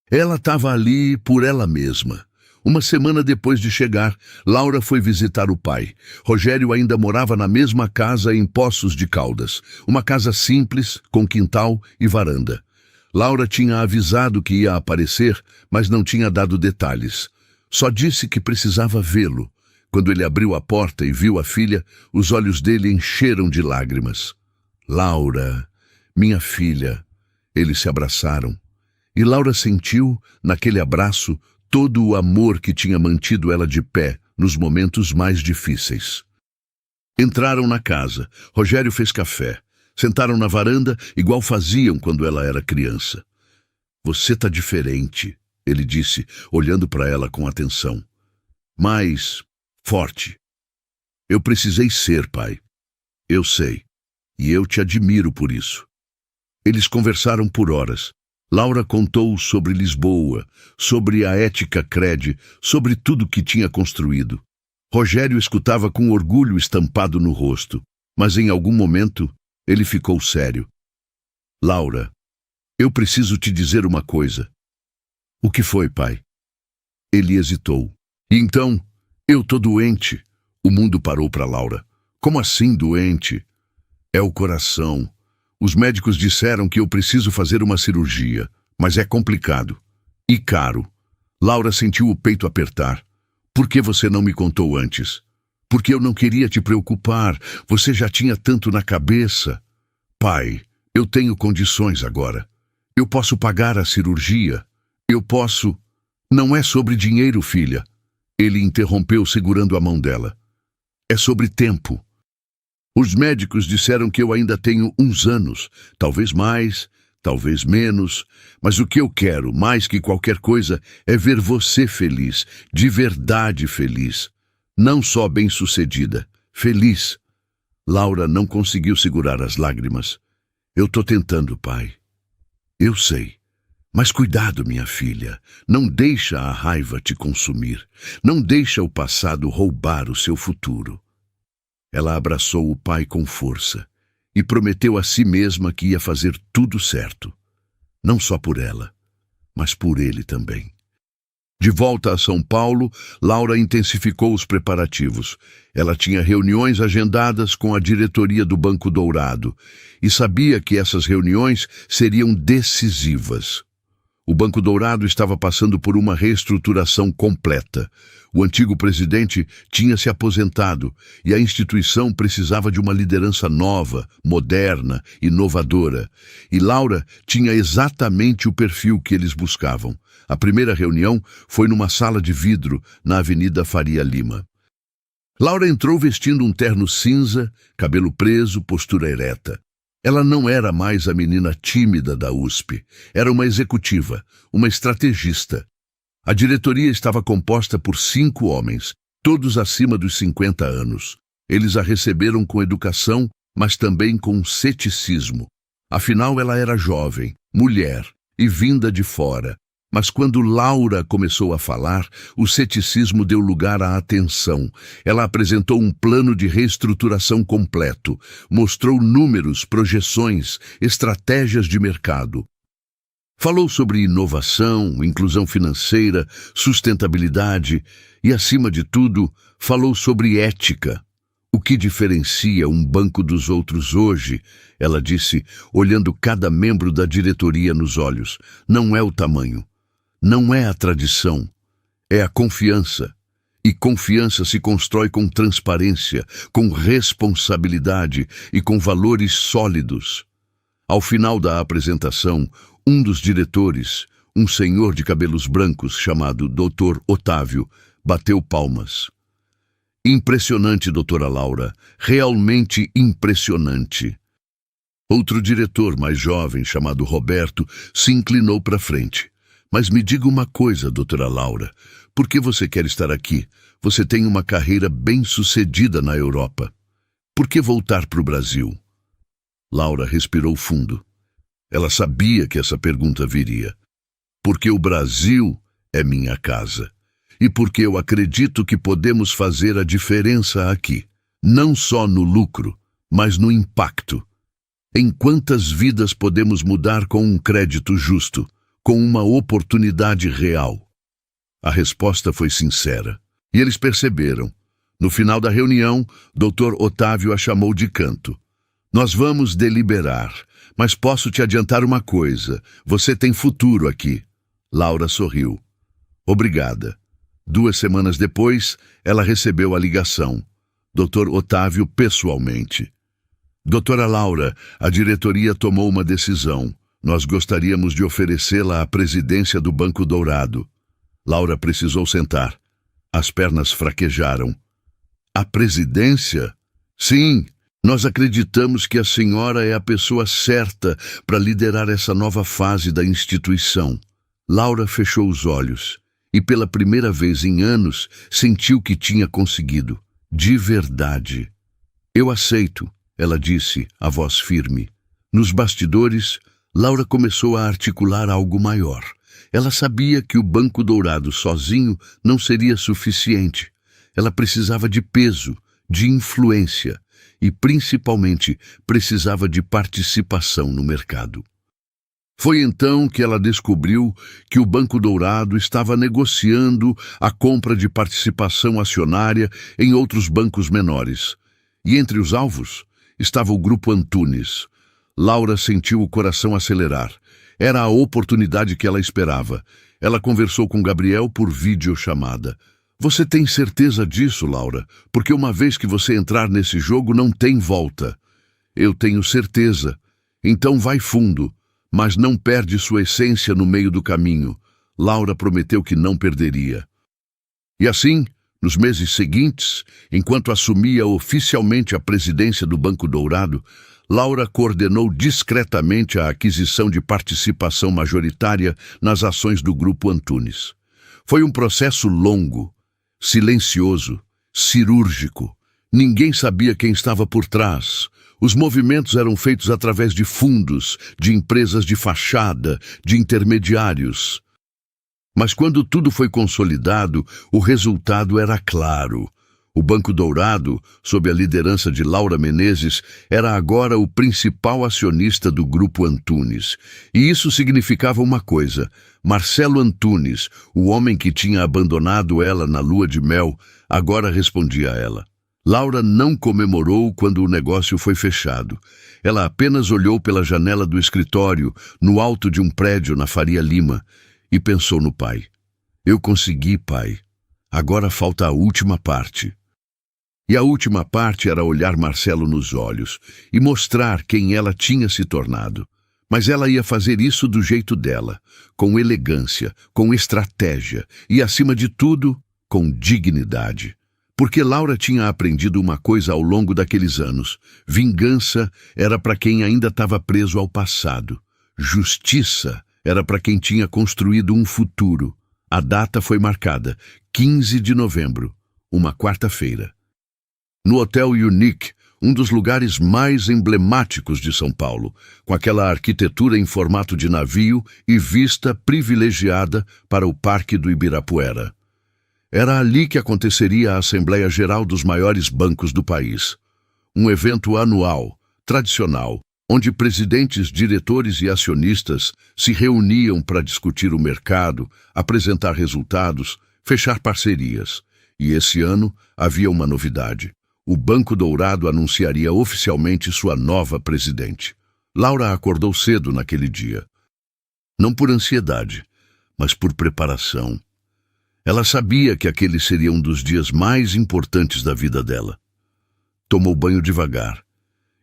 Ela estava ali por ela mesma. Uma semana depois de chegar, Laura foi visitar o pai. Rogério ainda morava na mesma casa em Poços de Caldas, uma casa simples, com quintal e varanda. Laura tinha avisado que ia aparecer, mas não tinha dado detalhes. Só disse que precisava vê-lo. Quando ele abriu a porta e viu a filha, os olhos dele encheram de lágrimas. Laura, minha filha. Eles se abraçaram. E Laura sentiu, naquele abraço, todo o amor que tinha mantido ela de pé nos momentos mais difíceis. Entraram na casa. Rogério fez café. Sentaram na varanda, igual faziam quando ela era criança. Você tá diferente, ele disse, olhando para ela com atenção. Mais forte. Eu precisei ser, pai. Eu sei. E eu te admiro por isso. Eles conversaram por horas. Laura contou sobre Lisboa, sobre a Etica-Cred, sobre tudo que tinha construído. Rogério escutava com orgulho estampado no rosto, mas em algum momento ele ficou sério. Laura, eu preciso te dizer uma coisa. O que foi, pai? Ele hesitou. Então, eu tô doente. O mundo parou para Laura. Como assim doente? É o coração. Os médicos disseram que eu preciso fazer uma cirurgia, mas é complicado. E caro. Laura sentiu o peito apertar. Por que você não me contou antes? Porque eu não queria te preocupar. Você já tinha tanto na cabeça. Pai, eu tenho condições agora. Eu posso pagar a cirurgia. Eu posso... Não é sobre dinheiro, filha. Ele interrompeu segurando a mão dela. É sobre tempo. Os médicos disseram que eu ainda tenho uns anos, talvez mais, talvez menos, mas o que eu quero, mais que qualquer coisa, é ver você feliz, de verdade feliz. Não só bem-sucedida, feliz. Laura não conseguiu segurar as lágrimas. Eu tô tentando, pai. Eu sei. Mas cuidado, minha filha. Não deixa a raiva te consumir. Não deixa o passado roubar o seu futuro. Ela abraçou o pai com força e prometeu a si mesma que ia fazer tudo certo. Não só por ela, mas por ele também. De volta a São Paulo, Laura intensificou os preparativos. Ela tinha reuniões agendadas com a diretoria do Banco Dourado e sabia que essas reuniões seriam decisivas. O Banco Dourado estava passando por uma reestruturação completa. O antigo presidente tinha se aposentado e a instituição precisava de uma liderança nova, moderna, inovadora. E Laura tinha exatamente o perfil que eles buscavam. A primeira reunião foi numa sala de vidro na Avenida Faria Lima. Laura entrou vestindo um terno cinza, cabelo preso, postura ereta. Ela não era mais a menina tímida da USP. Era uma executiva, uma estrategista. A diretoria estava composta por 5 homens, todos acima dos 50 anos. Eles a receberam com educação, mas também com ceticismo. Afinal, ela era jovem, mulher e vinda de fora. Mas quando Laura começou a falar, o ceticismo deu lugar à atenção. Ela apresentou um plano de reestruturação completo, mostrou números, projeções, estratégias de mercado. Falou sobre inovação, inclusão financeira, sustentabilidade e, acima de tudo, falou sobre ética. O que diferencia um banco dos outros hoje, ela disse, olhando cada membro da diretoria nos olhos, não é o tamanho. Não é a tradição, é a confiança. E confiança se constrói com transparência, com responsabilidade e com valores sólidos. Ao final da apresentação, um dos diretores, um senhor de cabelos brancos chamado Dr. Otávio, bateu palmas. Impressionante, doutora Laura, realmente impressionante. Outro diretor mais jovem, chamado Roberto, se inclinou para frente. Mas me diga uma coisa, doutora Laura, por que você quer estar aqui? Você tem uma carreira bem-sucedida na Europa. Por que voltar para o Brasil? Laura respirou fundo. Ela sabia que essa pergunta viria. Porque o Brasil é minha casa. E porque eu acredito que podemos fazer a diferença aqui. Não só no lucro, mas no impacto. Em quantas vidas podemos mudar com um crédito justo? Com uma oportunidade real. A resposta foi sincera. E eles perceberam. No final da reunião, Dr. Otávio a chamou de canto. Nós vamos deliberar, mas posso te adiantar uma coisa. Você tem futuro aqui. Laura sorriu. Obrigada. 2 semanas depois, ela recebeu a ligação. Dr. Otávio pessoalmente. Doutora Laura, a diretoria tomou uma decisão. Nós gostaríamos de oferecê-la à presidência do Banco Dourado. Laura precisou sentar. As pernas fraquejaram. A presidência? Sim, nós acreditamos que a senhora é a pessoa certa para liderar essa nova fase da instituição. Laura fechou os olhos e pela primeira vez em anos sentiu que tinha conseguido. De verdade. Eu aceito, ela disse, a voz firme. Nos bastidores, Laura começou a articular algo maior. Ela sabia que o Banco Dourado sozinho não seria suficiente. Ela precisava de peso, de influência e, principalmente, precisava de participação no mercado. Foi então que ela descobriu que o Banco Dourado estava negociando a compra de participação acionária em outros bancos menores. E entre os alvos estava o Grupo Antunes. Laura sentiu o coração acelerar. Era a oportunidade que ela esperava. Ela conversou com Gabriel por videochamada. Você tem certeza disso, Laura? Porque uma vez que você entrar nesse jogo, não tem volta. Eu tenho certeza. Então vai fundo, mas não perde sua essência no meio do caminho. Laura prometeu que não perderia. E assim, nos meses seguintes, enquanto assumia oficialmente a presidência do Banco Dourado, Laura coordenou discretamente a aquisição de participação majoritária nas ações do Grupo Antunes. Foi um processo longo, silencioso, cirúrgico, Ninguém sabia quem estava por trás. Os movimentos eram feitos através de fundos, de empresas de fachada, de intermediários. Mas quando tudo foi consolidado, o resultado era claro. O Banco Dourado, sob a liderança de Laura Menezes, era agora o principal acionista do Grupo Antunes. E isso significava uma coisa: Marcelo Antunes, o homem que tinha abandonado ela na lua de mel, agora respondia a ela. Laura não comemorou quando o negócio foi fechado. Ela apenas olhou pela janela do escritório, no alto de um prédio na Faria Lima, e pensou no pai. Eu consegui, pai. Agora falta a última parte. E a última parte era olhar Marcelo nos olhos e mostrar quem ela tinha se tornado. Mas ela ia fazer isso do jeito dela, com elegância, com estratégia e, acima de tudo, com dignidade. Porque Laura tinha aprendido uma coisa ao longo daqueles anos: vingança era para quem ainda estava preso ao passado. Justiça era para quem tinha construído um futuro. A data foi marcada, 15 de novembro, uma quarta-feira. No Hotel Unique, um dos lugares mais emblemáticos de São Paulo, com aquela arquitetura em formato de navio e vista privilegiada para o Parque do Ibirapuera. Era ali que aconteceria a Assembleia Geral dos maiores bancos do país. Um evento anual, tradicional, onde presidentes, diretores e acionistas se reuniam para discutir o mercado, apresentar resultados, fechar parcerias. E esse ano havia uma novidade. O Banco Dourado anunciaria oficialmente sua nova presidente. Laura acordou cedo naquele dia. Não por ansiedade, mas por preparação. Ela sabia que aquele seria um dos dias mais importantes da vida dela. Tomou banho devagar.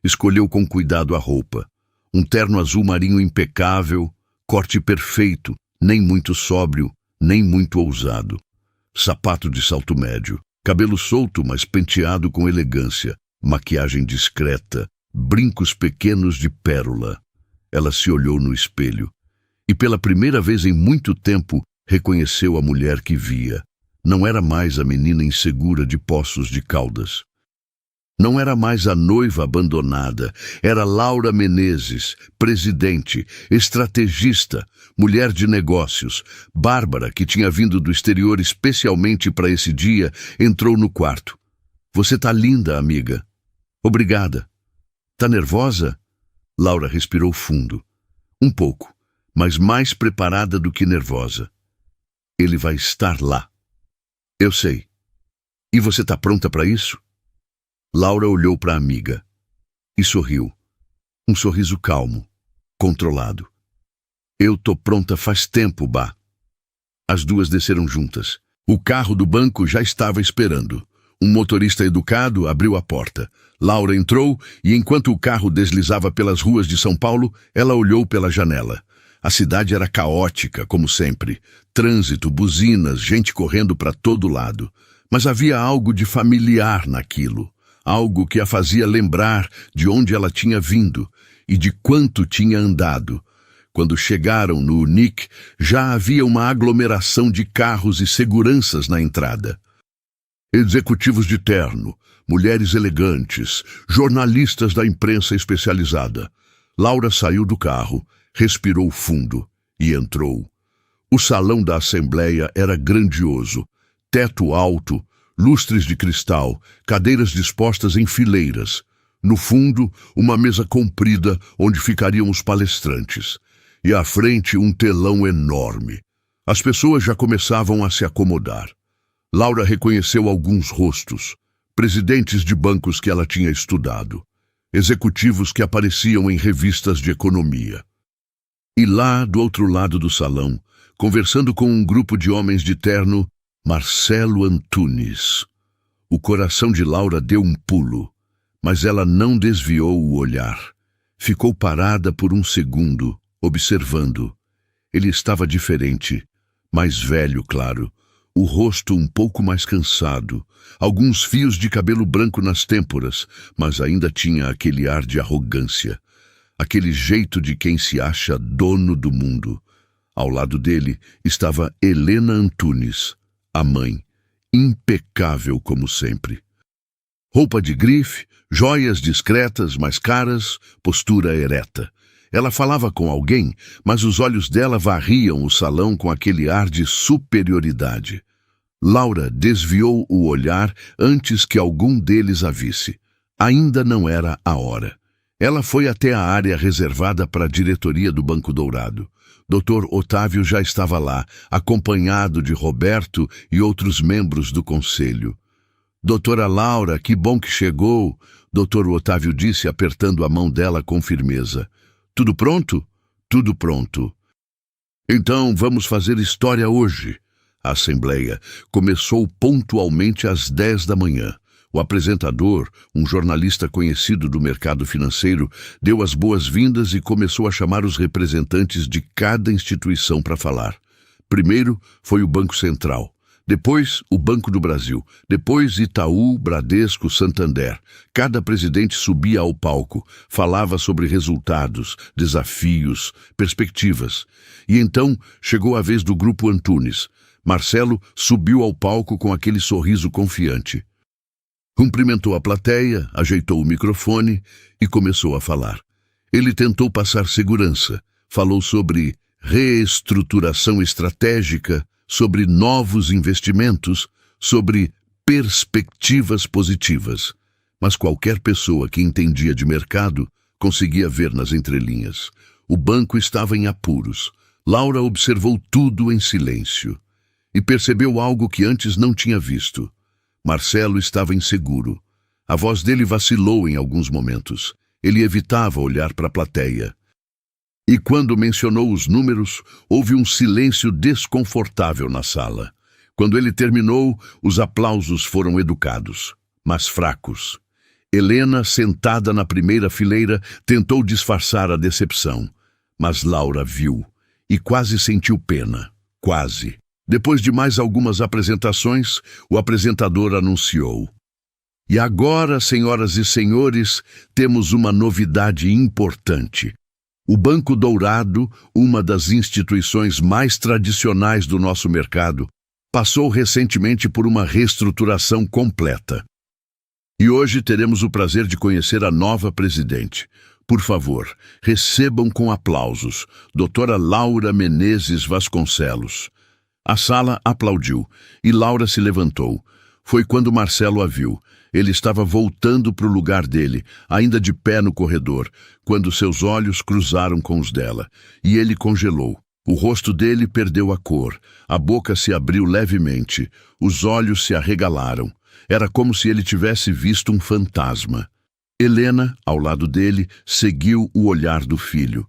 Escolheu com cuidado a roupa. Um terno azul marinho impecável, corte perfeito, nem muito sóbrio, nem muito ousado. Sapato de salto médio. Cabelo solto, mas penteado com elegância, maquiagem discreta, brincos pequenos de pérola. Ela se olhou no espelho e, pela primeira vez em muito tempo, reconheceu a mulher que via. Não era mais a menina insegura de Poços de Caldas. Não era mais a noiva abandonada. Era Laura Menezes, presidente, estrategista, mulher de negócios. Bárbara, que tinha vindo do exterior especialmente para esse dia, entrou no quarto. Você tá linda, amiga. Obrigada. Tá nervosa? Laura respirou fundo. Um pouco, mas mais preparada do que nervosa. Ele vai estar lá. Eu sei. E você tá pronta para isso? Laura olhou para a amiga e sorriu. Um sorriso calmo, controlado. Eu tô pronta faz tempo, Bá. As duas desceram juntas. O carro do banco já estava esperando. Um motorista educado abriu a porta. Laura entrou e, enquanto o carro deslizava pelas ruas de São Paulo, ela olhou pela janela. A cidade era caótica, como sempre. Trânsito, buzinas, gente correndo para todo lado. Mas havia algo de familiar naquilo. Algo que a fazia lembrar de onde ela tinha vindo e de quanto tinha andado. Quando chegaram no Unique, já havia uma aglomeração de carros e seguranças na entrada. Executivos de terno, mulheres elegantes, jornalistas da imprensa especializada. Laura saiu do carro, respirou fundo e entrou. O salão da Assembleia era grandioso, teto alto, lustres de cristal, cadeiras dispostas em fileiras. No fundo, uma mesa comprida onde ficariam os palestrantes. E à frente, um telão enorme. As pessoas já começavam a se acomodar. Laura reconheceu alguns rostos. Presidentes de bancos que ela tinha estudado. Executivos que apareciam em revistas de economia. E lá, do outro lado do salão, conversando com um grupo de homens de terno, Marcelo Antunes. O coração de Laura deu um pulo, mas ela não desviou o olhar. Ficou parada por um segundo, observando. Ele estava diferente, mais velho, claro, o rosto um pouco mais cansado, alguns fios de cabelo branco nas têmporas, mas ainda tinha aquele ar de arrogância, aquele jeito de quem se acha dono do mundo. Ao lado dele estava Helena Antunes, a mãe, impecável como sempre. Roupa de grife, joias discretas, mas caras, postura ereta. Ela falava com alguém, mas os olhos dela varriam o salão com aquele ar de superioridade. Laura desviou o olhar antes que algum deles a visse. Ainda não era a hora. Ela foi até a área reservada para a diretoria do Banco Dourado. Dr. Otávio já estava lá, acompanhado de Roberto e outros membros do conselho. Doutora Laura, que bom que chegou, Dr. Otávio disse, apertando a mão dela com firmeza. Tudo pronto? Tudo pronto. Então vamos fazer história hoje. A assembleia começou pontualmente às 10 da manhã. O apresentador, um jornalista conhecido do mercado financeiro, deu as boas-vindas e começou a chamar os representantes de cada instituição para falar. Primeiro foi o Banco Central, depois o Banco do Brasil, depois Itaú, Bradesco, Santander. Cada presidente subia ao palco, falava sobre resultados, desafios, perspectivas. E então chegou a vez do Grupo Antunes. Marcelo subiu ao palco com aquele sorriso confiante. Cumprimentou a plateia, ajeitou o microfone e começou a falar. Ele tentou passar segurança, falou sobre reestruturação estratégica, sobre novos investimentos, sobre perspectivas positivas. Mas qualquer pessoa que entendia de mercado conseguia ver nas entrelinhas. O banco estava em apuros. Laura observou tudo em silêncio e percebeu algo que antes não tinha visto. Marcelo estava inseguro. A voz dele vacilou em alguns momentos. Ele evitava olhar para a plateia. E quando mencionou os números, houve um silêncio desconfortável na sala. Quando ele terminou, os aplausos foram educados, mas fracos. Helena, sentada na primeira fileira, tentou disfarçar a decepção. Mas Laura viu e quase sentiu pena. Quase. Depois de mais algumas apresentações, o apresentador anunciou. E agora, senhoras e senhores, temos uma novidade importante. O Banco Dourado, uma das instituições mais tradicionais do nosso mercado, passou recentemente por uma reestruturação completa. E hoje teremos o prazer de conhecer a nova presidente. Por favor, recebam com aplausos, doutora Laura Menezes Vasconcelos. A sala aplaudiu e Laura se levantou. Foi quando Marcelo a viu. Ele estava voltando para o lugar dele, ainda de pé no corredor, quando seus olhos cruzaram com os dela. E ele congelou. O rosto dele perdeu a cor. A boca se abriu levemente. Os olhos se arregalaram. Era como se ele tivesse visto um fantasma. Helena, ao lado dele, seguiu o olhar do filho.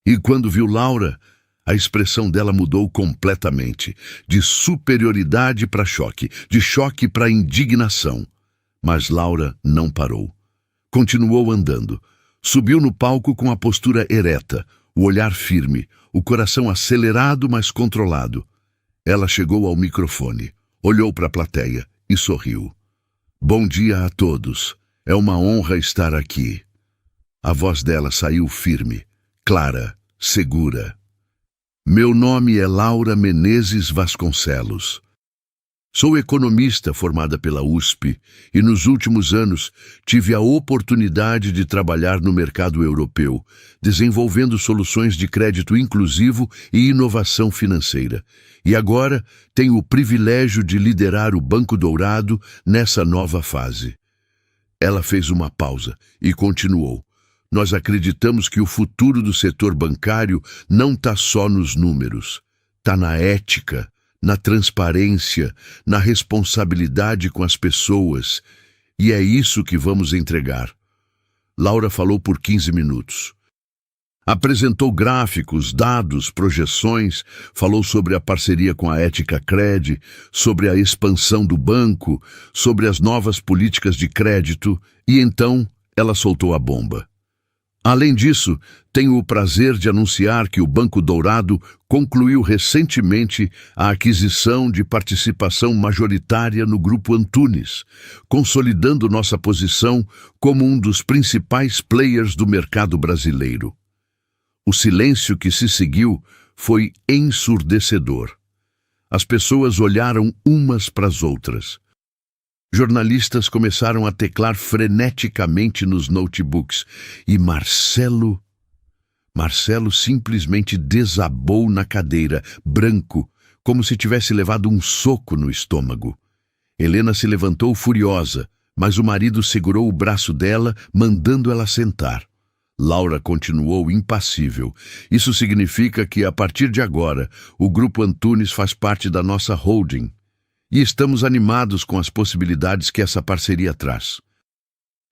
E quando viu Laura, a expressão dela mudou completamente, de superioridade para choque, de choque para indignação. Mas Laura não parou. Continuou andando. Subiu no palco com a postura ereta, o olhar firme, o coração acelerado, mas controlado. Ela chegou ao microfone, olhou para a plateia e sorriu. Bom dia a todos. É uma honra estar aqui. A voz dela saiu firme, clara, segura. Meu nome é Laura Menezes Vasconcelos. Sou economista formada pela USP e nos últimos anos tive a oportunidade de trabalhar no mercado europeu, desenvolvendo soluções de crédito inclusivo e inovação financeira. E agora tenho o privilégio de liderar o Banco Dourado nessa nova fase. Ela fez uma pausa e continuou. Nós acreditamos que o futuro do setor bancário não está só nos números, está na ética, na transparência, na responsabilidade com as pessoas, e é isso que vamos entregar. Laura falou por 15 minutos. Apresentou gráficos, dados, projeções, falou sobre a parceria com a Ética Cred, sobre a expansão do banco, sobre as novas políticas de crédito, e então ela soltou a bomba. Além disso, tenho o prazer de anunciar que o Banco Dourado concluiu recentemente a aquisição de participação majoritária no Grupo Antunes, consolidando nossa posição como um dos principais players do mercado brasileiro. O silêncio que se seguiu foi ensurdecedor. As pessoas olharam umas para as outras. Jornalistas começaram a teclar freneticamente nos notebooks e Marcelo simplesmente desabou na cadeira, branco, como se tivesse levado um soco no estômago. Helena se levantou furiosa, mas o marido segurou o braço dela, mandando ela sentar. Laura continuou impassível. Isso significa que, a partir de agora, o Grupo Antunes faz parte da nossa holding. E estamos animados com as possibilidades que essa parceria traz.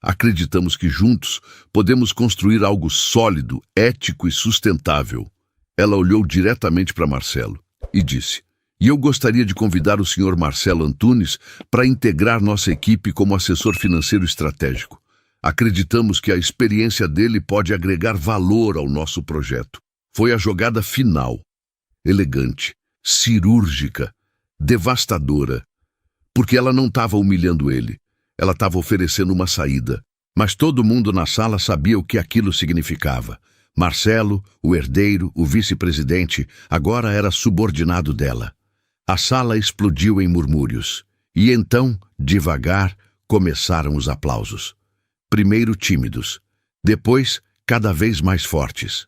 Acreditamos que juntos podemos construir algo sólido, ético e sustentável. Ela olhou diretamente para Marcelo e disse: "E eu gostaria de convidar o senhor Marcelo Antunes para integrar nossa equipe como assessor financeiro estratégico. Acreditamos que a experiência dele pode agregar valor ao nosso projeto." Foi a jogada final. Elegante, cirúrgica, devastadora. Porque ela não estava humilhando ele. Ela estava oferecendo uma saída. Mas todo mundo na sala sabia o que aquilo significava. Marcelo, o herdeiro, o vice-presidente, agora era subordinado dela. A sala explodiu em murmúrios. E então, devagar, começaram os aplausos. Primeiro tímidos, depois cada vez mais fortes.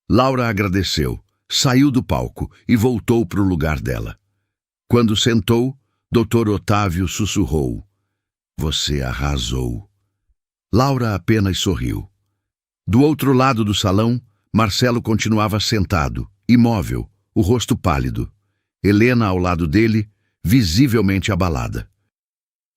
Laura agradeceu, saiu do palco e voltou para o lugar dela. Quando sentou, Dr. Otávio sussurrou: "Você arrasou." Laura apenas sorriu. Do outro lado do salão, Marcelo continuava sentado, imóvel, o rosto pálido. Helena ao lado dele, visivelmente abalada.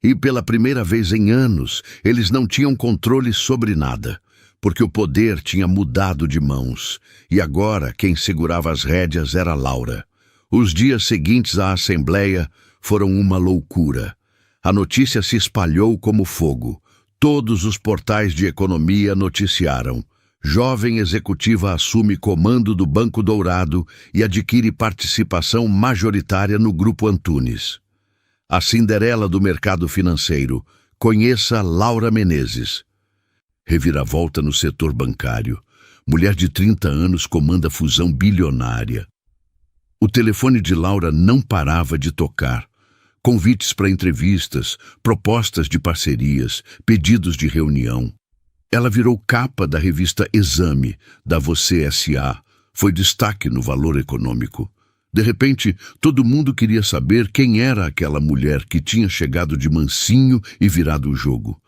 E pela primeira vez em anos, eles não tinham controle sobre nada, porque o poder tinha mudado de mãos, e agora quem segurava as rédeas era Laura. Os dias seguintes à assembleia foram uma loucura. A notícia se espalhou como fogo. Todos os portais de economia noticiaram: jovem executiva assume comando do Banco Dourado e adquire participação majoritária no Grupo Antunes. A Cinderela do mercado financeiro. Conheça Laura Menezes. Reviravolta no setor bancário. Mulher de 30 anos comanda fusão bilionária. O telefone de Laura não parava de tocar. Convites para entrevistas, propostas de parcerias, pedidos de reunião. Ela virou capa da revista Exame, da Você S.A. Foi destaque no Valor Econômico. De repente, todo mundo queria saber quem era aquela mulher que tinha chegado de mansinho e virado o jogo.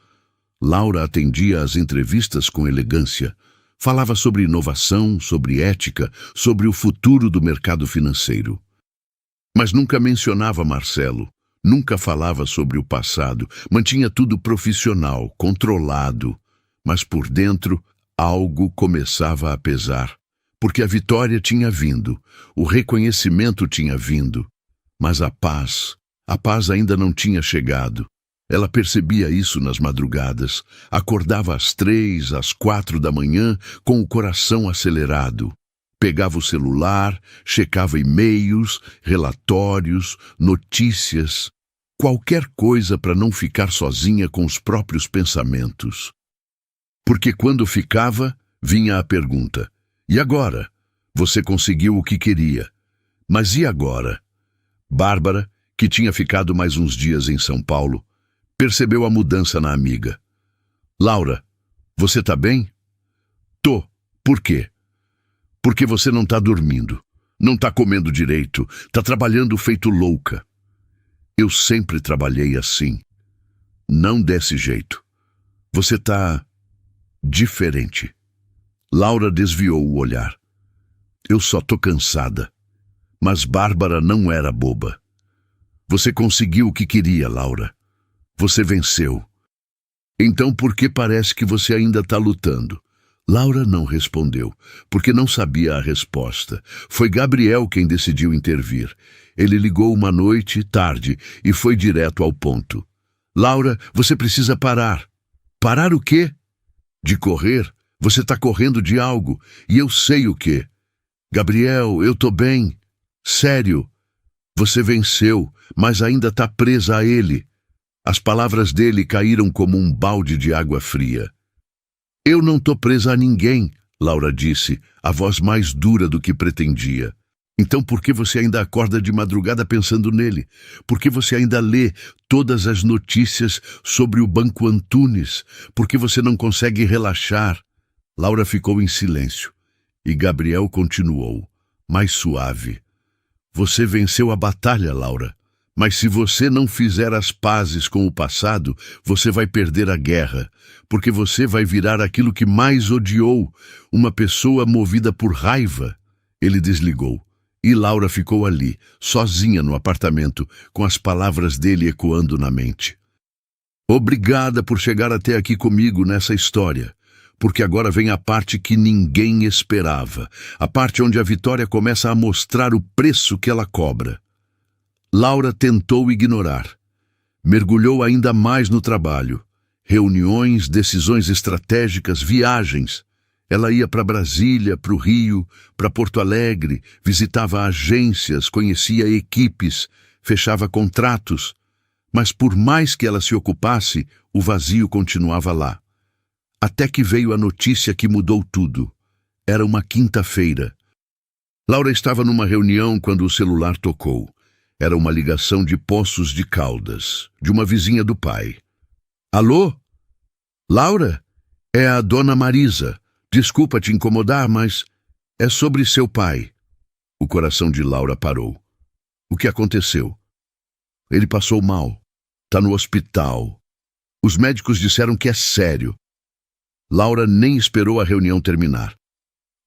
Laura atendia às entrevistas com elegância. Falava sobre inovação, sobre ética, sobre o futuro do mercado financeiro. Mas nunca mencionava Marcelo, nunca falava sobre o passado, mantinha tudo profissional, controlado. Mas por dentro, algo começava a pesar. Porque a vitória tinha vindo, o reconhecimento tinha vindo, mas a paz ainda não tinha chegado. Ela percebia isso nas madrugadas, acordava às 3, às 4 da manhã com o coração acelerado. Pegava o celular, checava e-mails, relatórios, notícias, qualquer coisa para não ficar sozinha com os próprios pensamentos. Porque quando ficava, vinha a pergunta: "E agora? Você conseguiu o que queria. Mas e agora?" Bárbara, que tinha ficado mais uns dias em São Paulo, percebeu a mudança na amiga. "Laura, você tá bem?" "Tô. Por quê?" "Porque você não tá dormindo, não tá comendo direito, tá trabalhando feito louca." "Eu sempre trabalhei assim." "Não desse jeito. Você tá diferente." Laura desviou o olhar. "Eu só tô cansada." Mas Bárbara não era boba. "Você conseguiu o que queria, Laura. Você venceu. Então por que parece que você ainda está lutando?" Laura não respondeu, porque não sabia a resposta. Foi Gabriel quem decidiu intervir. Ele ligou uma noite, tarde, e foi direto ao ponto. "Laura, você precisa parar." "Parar o quê?" "De correr. Você está correndo de algo, e eu sei o quê." "Gabriel, eu tô bem. Sério. Você venceu, mas ainda está presa a ele." As palavras dele caíram como um balde de água fria. "Eu não tô presa a ninguém," Laura disse, a voz mais dura do que pretendia. Então por que você ainda acorda de madrugada pensando nele? Por que você ainda lê todas as notícias sobre o Banco Antunes? Por que você não consegue relaxar? Laura ficou em silêncio e Gabriel continuou, mais suave. Você venceu a batalha, Laura. Mas se você não fizer as pazes com o passado, você vai perder a guerra, porque você vai virar aquilo que mais odiou, uma pessoa movida por raiva. Ele desligou. E Laura ficou ali, sozinha no apartamento, com as palavras dele ecoando na mente. Obrigada por chegar até aqui comigo nessa história, porque agora vem a parte que ninguém esperava, a parte onde a Vitória começa a mostrar o preço que ela cobra. Laura tentou ignorar. Mergulhou ainda mais no trabalho. Reuniões, decisões estratégicas, viagens. Ela ia para Brasília, para o Rio, para Porto Alegre, visitava agências, conhecia equipes, fechava contratos. Mas por mais que ela se ocupasse, o vazio continuava lá. Até que veio a notícia que mudou tudo. Era uma quinta-feira. Laura estava numa reunião quando o celular tocou. Era uma ligação de Poços de Caldas, de uma vizinha do pai. Alô? Laura? É a dona Marisa. Desculpa te incomodar, mas é sobre seu pai. O coração de Laura parou. O que aconteceu? Ele passou mal. Tá no hospital. Os médicos disseram que é sério. Laura nem esperou a reunião terminar.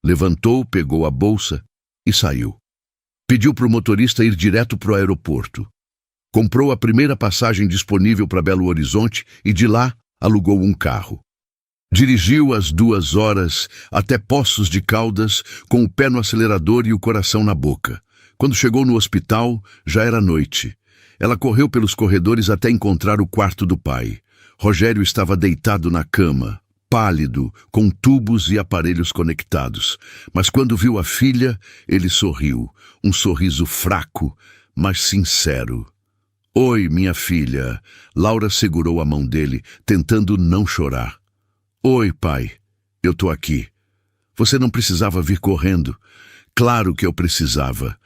Levantou, pegou a bolsa e saiu. Pediu para o motorista ir direto para o aeroporto. Comprou a primeira passagem disponível para Belo Horizonte e de lá alugou um carro. Dirigiu as 2 horas até Poços de Caldas com o pé no acelerador e o coração na boca. Quando chegou no hospital, já era noite. Ela correu pelos corredores até encontrar o quarto do pai. Rogério estava deitado na cama, pálido, com tubos e aparelhos conectados. Mas quando viu a filha, ele sorriu, um sorriso fraco, mas sincero. Oi, minha filha. Laura segurou a mão dele, tentando não chorar. Oi, pai. Eu tô aqui. Você não precisava vir correndo. Claro que eu precisava.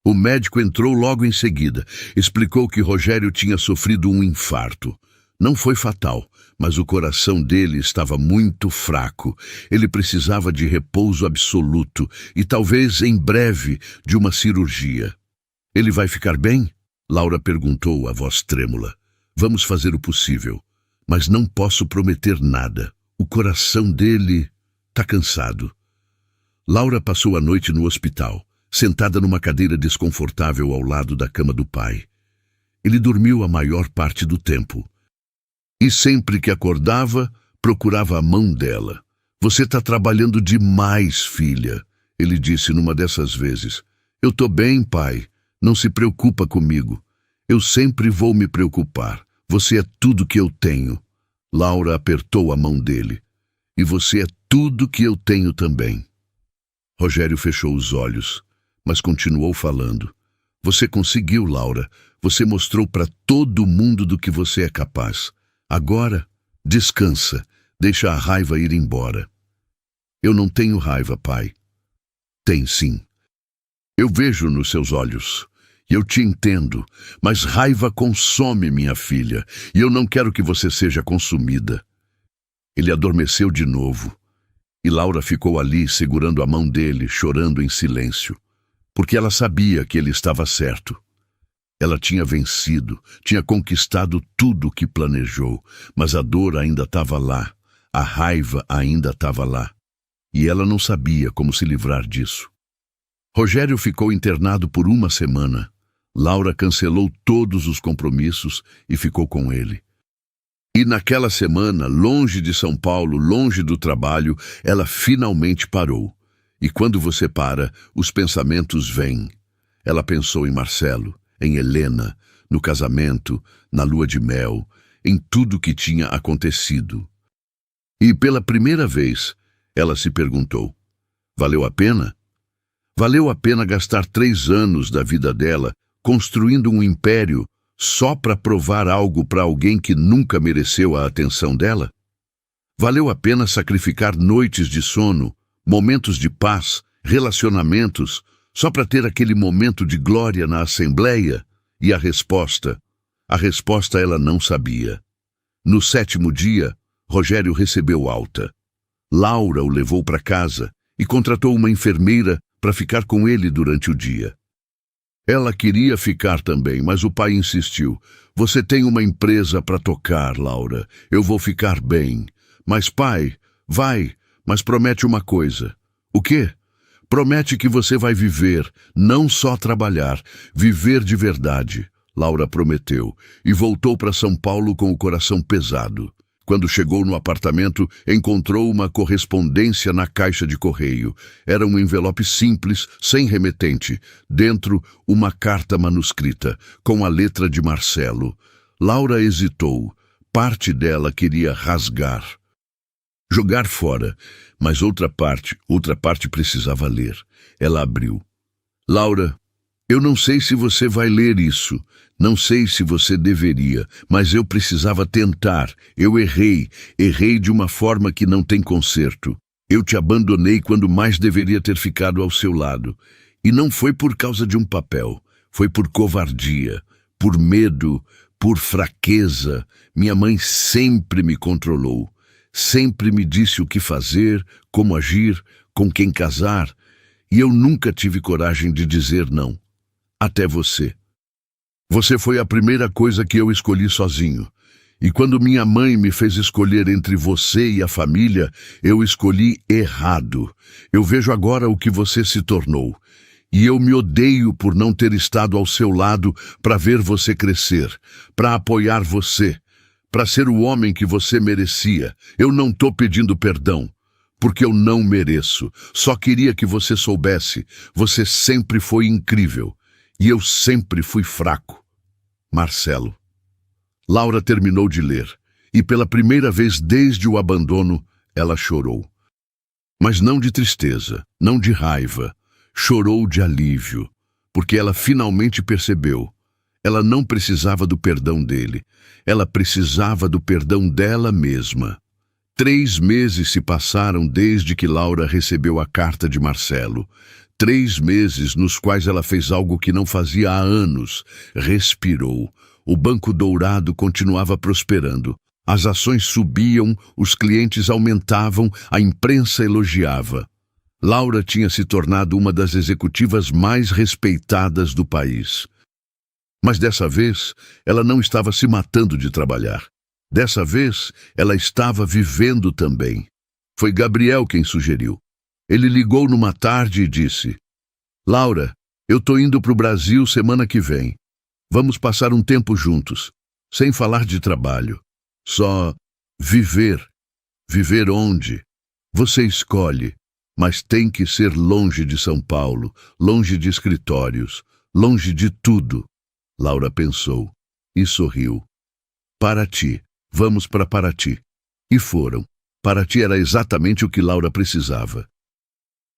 O médico entrou logo em seguida. Explicou que Rogério tinha sofrido um infarto. Não foi fatal, mas o coração dele estava muito fraco. Ele precisava de repouso absoluto e talvez, em breve, de uma cirurgia. Ele vai ficar bem? Laura perguntou, a voz trêmula. Vamos fazer o possível, mas não posso prometer nada. O coração dele está cansado. Laura passou a noite no hospital, sentada numa cadeira desconfortável ao lado da cama do pai. Ele dormiu a maior parte do tempo. E sempre que acordava, procurava a mão dela. Você está trabalhando demais, filha, ele disse numa dessas vezes. Eu tô bem, pai. Não se preocupa comigo. Eu sempre vou me preocupar. Você é tudo que eu tenho. Laura apertou a mão dele. E você é tudo que eu tenho também. Rogério fechou os olhos, mas continuou falando. Você conseguiu, Laura. Você mostrou para todo mundo do que você é capaz. Agora, descansa, deixa a raiva ir embora. Eu não tenho raiva, pai. Tem sim. Eu vejo nos seus olhos. E eu te entendo, mas raiva consome minha filha, e eu não quero que você seja consumida. Ele adormeceu de novo, e Laura ficou ali segurando a mão dele, chorando em silêncio, porque ela sabia que ele estava certo. Ela tinha vencido, tinha conquistado tudo o que planejou, mas a dor ainda estava lá, a raiva ainda estava lá. E ela não sabia como se livrar disso. Rogério ficou internado por 1 semana. Laura cancelou todos os compromissos e ficou com ele. E naquela semana, longe de São Paulo, longe do trabalho, ela finalmente parou. E quando você para, os pensamentos vêm. Ela pensou em Marcelo, em Helena, no casamento, na lua de mel, em tudo que tinha acontecido. E pela primeira vez, ela se perguntou, valeu a pena? Valeu a pena gastar 3 anos da vida dela construindo um império só para provar algo para alguém que nunca mereceu a atenção dela? Valeu a pena sacrificar noites de sono, momentos de paz, relacionamentos, Só para ter aquele momento de glória na assembleia? E a resposta? A resposta ela não sabia. No 7º dia, Rogério recebeu alta. Laura o levou para casa e contratou uma enfermeira para ficar com ele durante o dia. Ela queria ficar também, mas o pai insistiu. Você tem uma empresa para tocar, Laura. Eu vou ficar bem. Mas pai, vai, mas promete uma coisa. O quê? Promete que você vai viver, não só trabalhar, viver de verdade. Laura prometeu e voltou para São Paulo com o coração pesado. Quando chegou no apartamento, encontrou uma correspondência na caixa de correio. Era um envelope simples, sem remetente. Dentro, uma carta manuscrita, com a letra de Marcelo. Laura hesitou. Parte dela queria rasgar. Jogar fora, mas outra parte precisava ler. Ela abriu. Laura, eu não sei se você vai ler isso. Não sei se você deveria, mas eu precisava tentar. Eu errei de uma forma que não tem conserto. Eu te abandonei quando mais deveria ter ficado ao seu lado. E não foi por causa de um papel, foi por covardia, por medo, por fraqueza. Minha mãe sempre me controlou, sempre me disse o que fazer, como agir, com quem casar, e eu nunca tive coragem de dizer não. Até você. Você foi a primeira coisa que eu escolhi sozinho. E quando minha mãe me fez escolher entre você e a família, eu escolhi errado. Eu vejo agora o que você se tornou. E eu me odeio por não ter estado ao seu lado para ver você crescer, para apoiar você, para ser o homem que você merecia. Eu não tô pedindo perdão, porque eu não mereço. Só queria que você soubesse. Você sempre foi incrível. E eu sempre fui fraco. Marcelo. Laura terminou de ler, e pela primeira vez desde o abandono, ela chorou. Mas não de tristeza, não de raiva. Chorou de alívio, porque ela finalmente percebeu. Ela não precisava do perdão dele. Ela precisava do perdão dela mesma. 3 meses se passaram desde que Laura recebeu a carta de Marcelo. 3 meses nos quais ela fez algo que não fazia há anos. Respirou. O Banco Dourado continuava prosperando. As ações subiam, os clientes aumentavam, a imprensa elogiava. Laura tinha se tornado uma das executivas mais respeitadas do país. Mas dessa vez, ela não estava se matando de trabalhar. Dessa vez, ela estava vivendo também. Foi Gabriel quem sugeriu. Ele ligou numa tarde e disse: Laura, eu tô indo pro Brasil semana que vem. Vamos passar um tempo juntos, sem falar de trabalho. Só viver. Viver onde? Você escolhe, mas tem que ser longe de São Paulo, longe de escritórios, longe de tudo. Laura pensou e sorriu. Paraty, vamos para Paraty. E foram. Paraty era exatamente o que Laura precisava.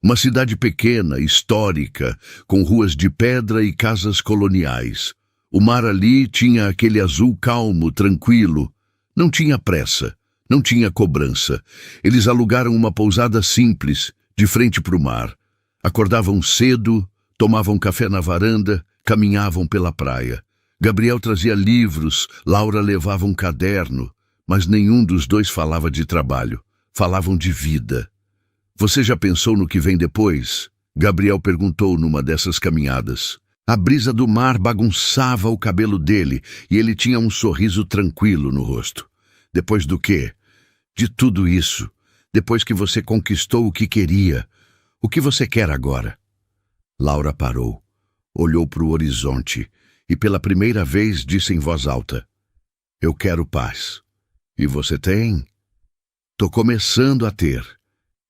Uma cidade pequena, histórica, com ruas de pedra e casas coloniais. O mar ali tinha aquele azul calmo, tranquilo. Não tinha pressa, não tinha cobrança. Eles alugaram uma pousada simples, de frente para o mar. Acordavam cedo, tomavam café na varanda, caminhavam pela praia. Gabriel trazia livros, Laura levava um caderno, mas nenhum dos dois falava de trabalho. Falavam de vida. Você já pensou no que vem depois? Gabriel perguntou numa dessas caminhadas. A brisa do mar bagunçava o cabelo dele e ele tinha um sorriso tranquilo no rosto. Depois do quê? De tudo isso. Depois que você conquistou o que queria. O que você quer agora? Laura parou, olhou para o horizonte e pela primeira vez disse em voz alta: Eu quero paz. E você tem? Tô começando a ter.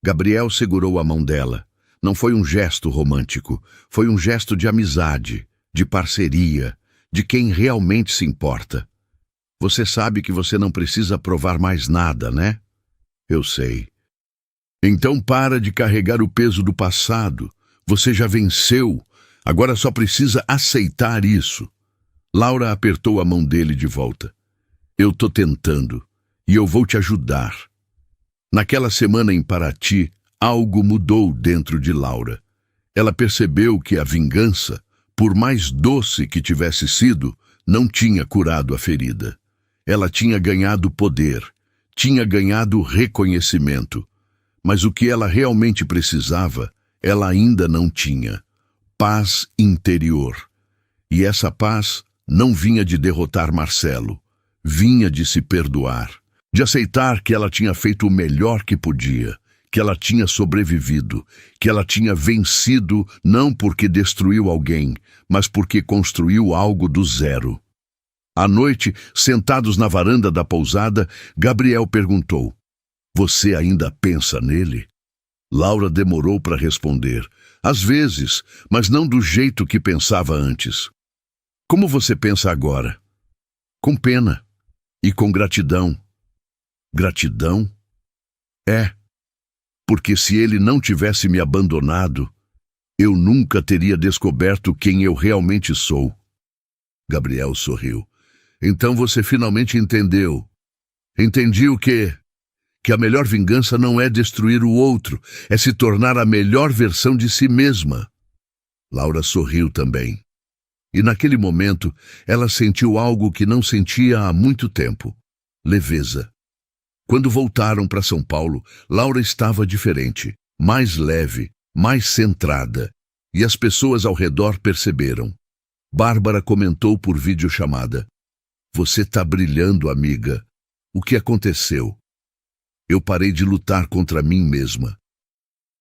Gabriel segurou a mão dela. Não foi um gesto romântico, foi um gesto de amizade, de parceria, de quem realmente se importa. Você sabe que você não precisa provar mais nada, né? Eu sei. Então para de carregar o peso do passado. Você já venceu. Agora só precisa aceitar isso. Laura apertou a mão dele de volta. Eu tô tentando, e eu vou te ajudar. Naquela semana em Paraty, algo mudou dentro de Laura. Ela percebeu que a vingança, por mais doce que tivesse sido, não tinha curado a ferida. Ela tinha ganhado poder, tinha ganhado reconhecimento, mas o que ela realmente precisava, ela ainda não tinha: paz interior. E essa paz não vinha de derrotar Marcelo, vinha de se perdoar, de aceitar que ela tinha feito o melhor que podia, que ela tinha sobrevivido, que ela tinha vencido não porque destruiu alguém, mas porque construiu algo do zero. À noite, sentados na varanda da pousada, Gabriel perguntou: "Você ainda pensa nele?" Laura demorou para responder: "Às vezes, mas não do jeito que pensava antes." "Como você pensa agora?" "Com pena e com gratidão." "Gratidão?" "É, porque se ele não tivesse me abandonado, eu nunca teria descoberto quem eu realmente sou." Gabriel sorriu. "Então você finalmente entendeu. Entendi o quê? Que a melhor vingança não é destruir o outro, é se tornar a melhor versão de si mesma." Laura sorriu também. E naquele momento, ela sentiu algo que não sentia há muito tempo: leveza. Quando voltaram para São Paulo, Laura estava diferente, mais leve, mais centrada, e as pessoas ao redor perceberam. Bárbara comentou por videochamada: "Você tá brilhando, amiga. O que aconteceu?" "Eu parei de lutar contra mim mesma."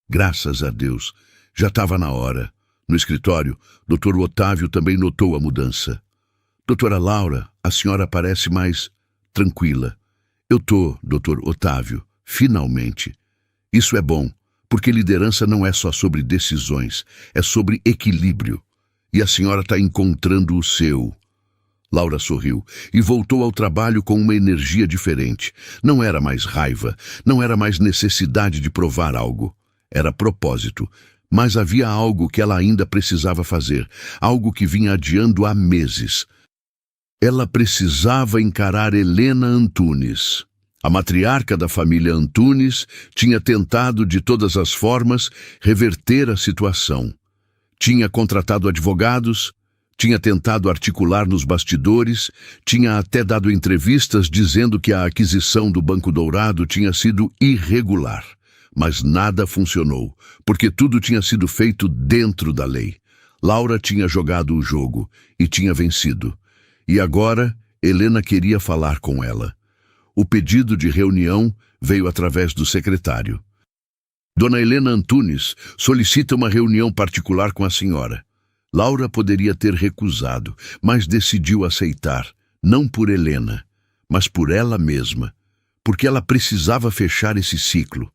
Graças a Deus, já estava na hora. No escritório, Dr. Otávio também notou a mudança. "Doutora Laura, a senhora parece mais tranquila." "Eu tô, Dr. Otávio, finalmente." "Isso é bom, porque liderança não é só sobre decisões, é sobre equilíbrio. E a senhora está encontrando o seu." Laura sorriu e voltou ao trabalho com uma energia diferente. Não era mais raiva, não era mais necessidade de provar algo. Era propósito, mas havia algo que ela ainda precisava fazer, algo que vinha adiando há meses. Ela precisava encarar Helena Antunes. A matriarca da família Antunes tinha tentado de todas as formas reverter a situação. Tinha contratado advogados, tinha tentado articular nos bastidores, tinha até dado entrevistas dizendo que a aquisição do Banco Dourado tinha sido irregular. Mas nada funcionou, porque tudo tinha sido feito dentro da lei. Laura tinha jogado o jogo e tinha vencido. E agora, Helena queria falar com ela. O pedido de reunião veio através do secretário. "Dona Helena Antunes solicita uma reunião particular com a senhora." Laura poderia ter recusado, mas decidiu aceitar, não por Helena, mas por ela mesma, porque ela precisava fechar esse ciclo.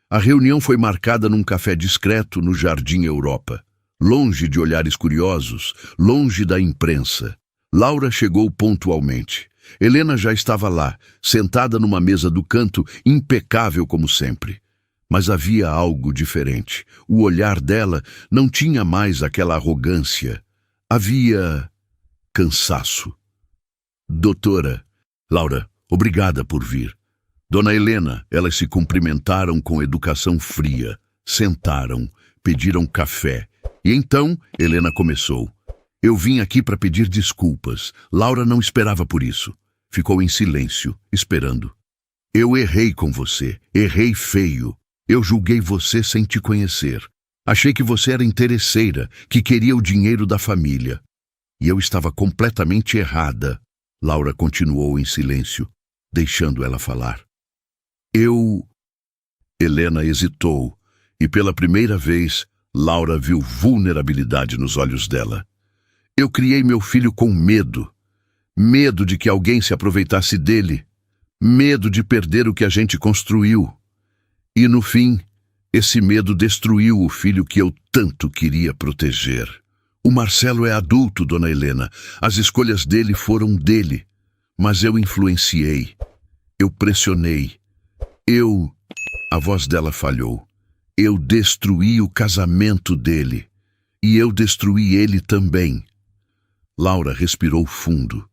A reunião foi marcada num café discreto no Jardim Europa, longe de olhares curiosos, longe da imprensa. Laura chegou pontualmente. Helena já estava lá, sentada numa mesa do canto, impecável como sempre. Mas havia algo diferente. O olhar dela não tinha mais aquela arrogância. Havia cansaço. "Doutora." "Laura, obrigada por vir." "Dona Helena." Elas se cumprimentaram com educação fria. Sentaram, pediram café. E então Helena começou: "Eu vim aqui para pedir desculpas." Laura não esperava por isso. Ficou em silêncio, esperando. "Eu errei com você, errei feio. Eu julguei você sem te conhecer. Achei que você era interesseira, que queria o dinheiro da família. E eu estava completamente errada." Laura continuou em silêncio, deixando ela falar. Helena hesitou, e pela primeira vez, Laura viu vulnerabilidade nos olhos dela. "Eu criei meu filho com medo. Medo de que alguém se aproveitasse dele. Medo de perder o que a gente construiu. E no fim, esse medo destruiu o filho que eu tanto queria proteger. O Marcelo é adulto, Dona Helena. As escolhas dele foram dele. Mas eu influenciei. Eu pressionei. A voz dela falhou. "Eu destruí o casamento dele. E eu destruí ele também." Laura respirou fundo.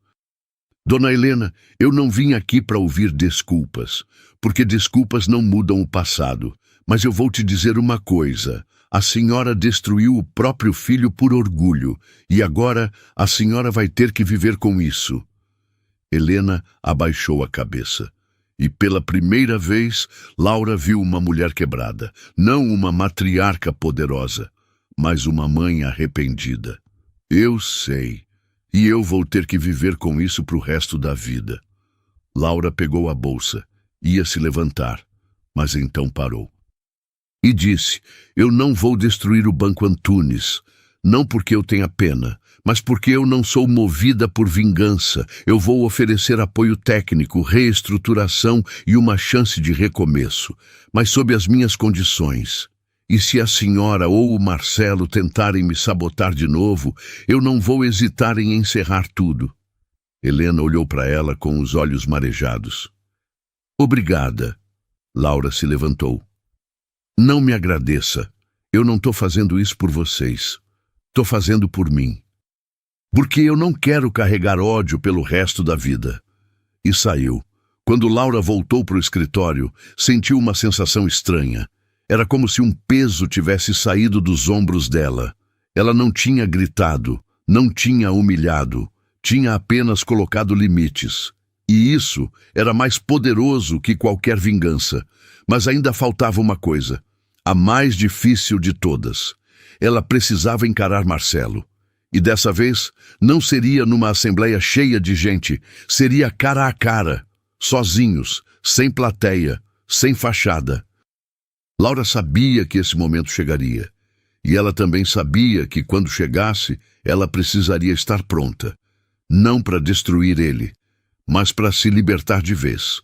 "Dona Helena, eu não vim aqui para ouvir desculpas, porque desculpas não mudam o passado. Mas eu vou te dizer uma coisa: A senhora destruiu o próprio filho por orgulho, e agora a senhora vai ter que viver com isso. Helena abaixou a cabeça. E pela primeira vez, Laura viu uma mulher quebrada, não uma matriarca poderosa, mas uma mãe arrependida. Eu sei, e eu vou ter que viver com isso pro resto da vida. Laura pegou a bolsa, ia se levantar, mas então parou. E disse, eu não vou destruir o Banco Antunes, não porque eu tenha pena, mas porque eu não sou movida por vingança. Eu vou oferecer apoio técnico, reestruturação e uma chance de recomeço, mas sob as minhas condições. E se a senhora ou o Marcelo tentarem me sabotar de novo, eu não vou hesitar em encerrar tudo. Helena olhou para ela com os olhos marejados. Obrigada. Laura se levantou. Não me agradeça. Eu não estou fazendo isso por vocês. Estou fazendo por mim. Porque eu não quero carregar ódio pelo resto da vida. E saiu. Quando Laura voltou para o escritório, sentiu uma sensação estranha. Era como se um peso tivesse saído dos ombros dela. Ela não tinha gritado, não tinha humilhado, tinha apenas colocado limites. E isso era mais poderoso que qualquer vingança. Mas ainda faltava uma coisa, a mais difícil de todas. Ela precisava encarar Marcelo. E dessa vez, não seria numa assembleia cheia de gente, seria cara a cara, sozinhos, sem plateia, sem fachada. Laura sabia que esse momento chegaria. E ela também sabia que quando chegasse, ela precisaria estar pronta. Não para destruir ele, mas para se libertar de vez.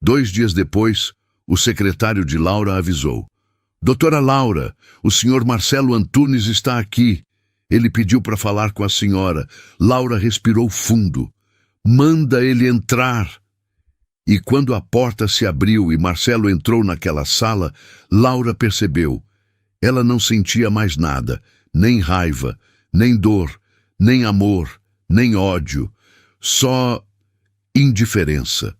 2 dias depois, o secretário de Laura avisou. Doutora Laura, o senhor Marcelo Antunes está aqui. Ele pediu para falar com a senhora. Laura respirou fundo. Manda ele entrar. E quando a porta se abriu e Marcelo entrou naquela sala, Laura percebeu. Ela não sentia mais nada, nem raiva, nem dor, nem amor, nem ódio. Só indiferença.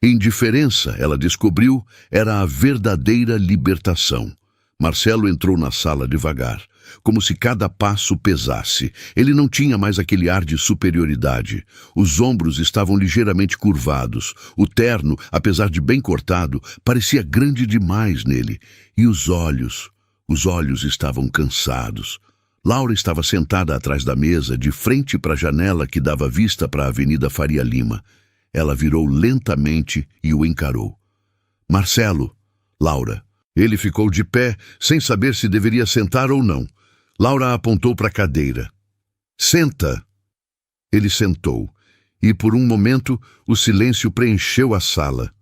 Indiferença, ela descobriu, era a verdadeira libertação. Marcelo entrou na sala devagar, como se cada passo pesasse. Ele não tinha mais aquele ar de superioridade. Os ombros estavam ligeiramente curvados. O terno, apesar de bem cortado, parecia grande demais nele. E os olhos estavam cansados. Laura estava sentada atrás da mesa, de frente para a janela que dava vista para a Avenida Faria Lima. Ela virou lentamente e o encarou. Marcelo, Laura. Ele ficou de pé, sem saber se deveria sentar ou não. Laura apontou para a cadeira. Senta. Ele sentou, e por um momento o silêncio preencheu a sala.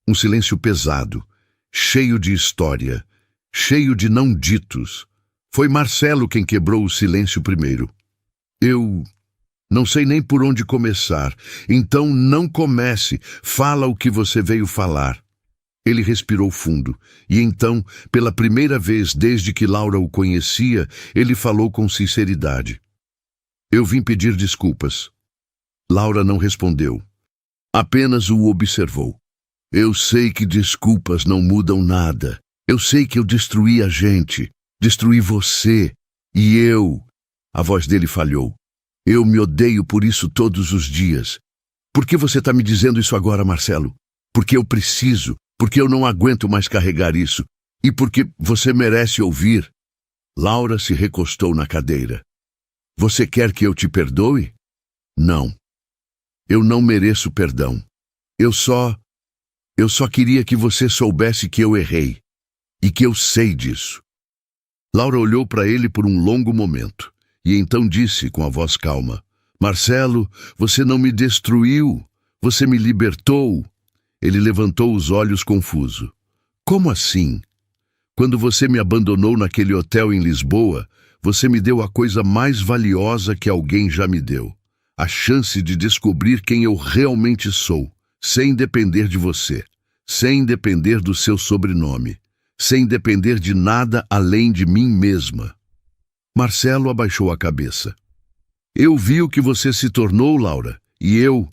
Um silêncio pesado, cheio de história, cheio de não ditos. Foi Marcelo quem quebrou o silêncio primeiro. Eu não sei nem por onde começar. Então não comece. Fala o que você veio falar. Ele respirou fundo, e então, pela primeira vez desde que Laura o conhecia, ele falou com sinceridade. Eu vim pedir desculpas. Laura não respondeu. Apenas o observou. Eu sei que desculpas não mudam nada. Eu sei que eu destruí a gente, destruí você, e eu... A voz dele falhou. Eu me odeio por isso todos os dias. Por que você está me dizendo isso agora, Marcelo? Porque eu preciso. Porque eu não aguento mais carregar isso, e porque você merece ouvir. Laura se recostou na cadeira. Você quer que eu te perdoe? Não. Eu não mereço perdão. Eu só queria que você soubesse que eu errei, e que eu sei disso. Laura olhou para ele por um longo momento, e então disse com a voz calma, Marcelo, você não me destruiu, você me libertou. Ele levantou os olhos confuso. Como assim? Quando você me abandonou naquele hotel em Lisboa, você me deu a coisa mais valiosa que alguém já me deu. A chance de descobrir quem eu realmente sou, sem depender de você, sem depender do seu sobrenome, sem depender de nada além de mim mesma. Marcelo abaixou a cabeça. Eu vi o que você se tornou, Laura, e eu...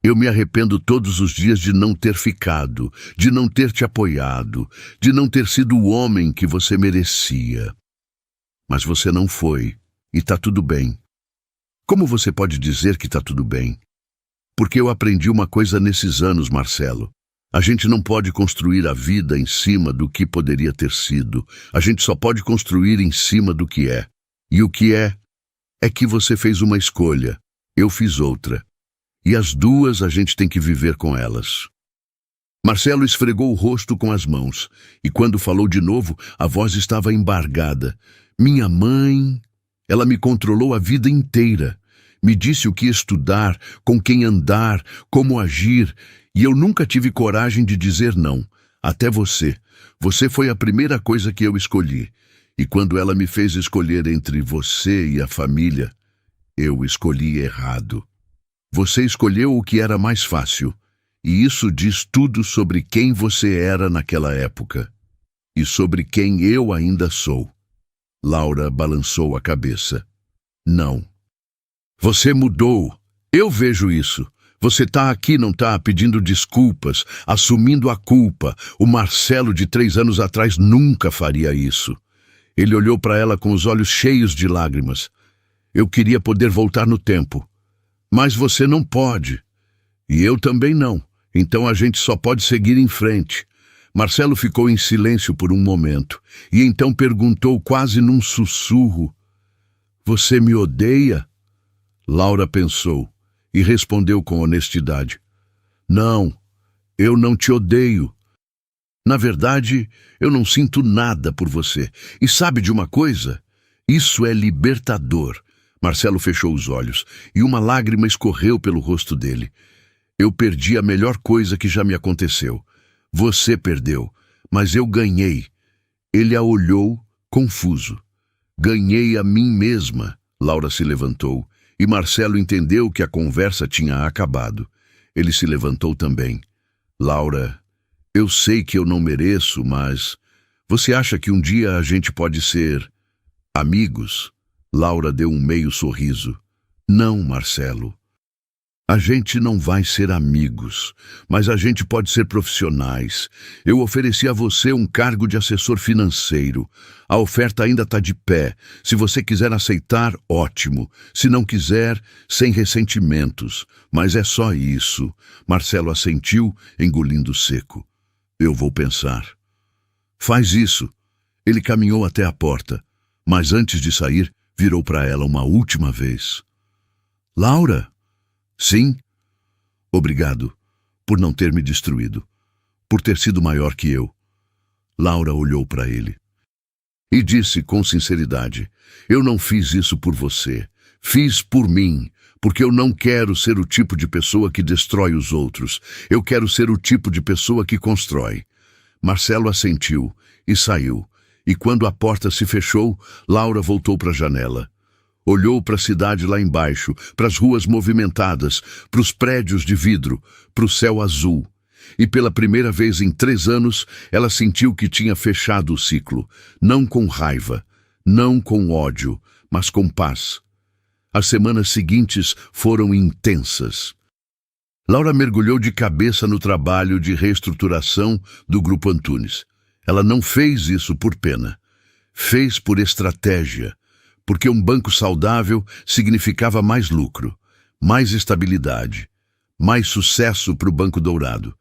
Eu me arrependo todos os dias de não ter ficado, de não ter te apoiado, de não ter sido o homem que você merecia. Mas você não foi, e tá tudo bem. Como você pode dizer que tá tudo bem? Porque eu aprendi uma coisa nesses anos, Marcelo. A gente não pode construir a vida em cima do que poderia ter sido. A gente só pode construir em cima do que é. E o que é que você fez uma escolha, eu fiz outra. E as duas a gente tem que viver com elas. Marcelo esfregou o rosto com as mãos, e quando falou de novo, a voz estava embargada. Minha mãe, ela me controlou a vida inteira. Me disse o que estudar, com quem andar, como agir, e eu nunca tive coragem de dizer não. Até você. Você foi a primeira coisa que eu escolhi. E quando ela me fez escolher entre você e a família, eu escolhi errado. Você escolheu o que era mais fácil, e isso diz tudo sobre quem você era naquela época, e sobre quem eu ainda sou. Laura balançou a cabeça. Não. Você mudou. Eu vejo isso. Você tá aqui, não tá, pedindo desculpas, assumindo a culpa. O Marcelo de 3 anos atrás nunca faria isso. Ele olhou para ela com os olhos cheios de lágrimas. Eu queria poder voltar no tempo. Mas você não pode. E eu também não. Então a gente só pode seguir em frente. Marcelo ficou em silêncio por um momento, e então perguntou quase num sussurro. Você me odeia? Laura pensou, e respondeu com honestidade. Não, eu não te odeio. Na verdade, eu não sinto nada por você. E sabe de uma coisa? Isso é libertador. Marcelo fechou os olhos, e uma lágrima escorreu pelo rosto dele. Eu perdi a melhor coisa que já me aconteceu. Você perdeu, mas eu ganhei. Ele a olhou, confuso. Ganhei a mim mesma. Laura se levantou, e Marcelo entendeu que a conversa tinha acabado. Ele se levantou também. Laura, eu sei que eu não mereço, mas você acha que um dia a gente pode ser amigos? Laura deu um meio sorriso. Não, Marcelo. A gente não vai ser amigos, mas a gente pode ser profissionais. Eu ofereci a você um cargo de assessor financeiro. A oferta ainda está de pé. Se você quiser aceitar, ótimo. Se não quiser, sem ressentimentos. Mas é só isso. Marcelo assentiu, engolindo seco. Eu vou pensar. Faz isso. Ele caminhou até a porta, mas antes de sair, virou para ela uma última vez. Laura? Sim? Obrigado por não ter me destruído, por ter sido maior que eu. Laura olhou para ele e disse com sinceridade, eu não fiz isso por você, fiz por mim, porque eu não quero ser o tipo de pessoa que destrói os outros, eu quero ser o tipo de pessoa que constrói. Marcelo assentiu e saiu. E quando a porta se fechou, Laura voltou para a janela. Olhou para a cidade lá embaixo, para as ruas movimentadas, para os prédios de vidro, para o céu azul. E pela primeira vez em 3 anos, ela sentiu que tinha fechado o ciclo. Não com raiva, não com ódio, mas com paz. As semanas seguintes foram intensas. Laura mergulhou de cabeça no trabalho de reestruturação do Grupo Antunes. Ela não fez isso por pena. Fez por estratégia, porque um banco saudável significava mais lucro, mais estabilidade, mais sucesso para o Banco Dourado.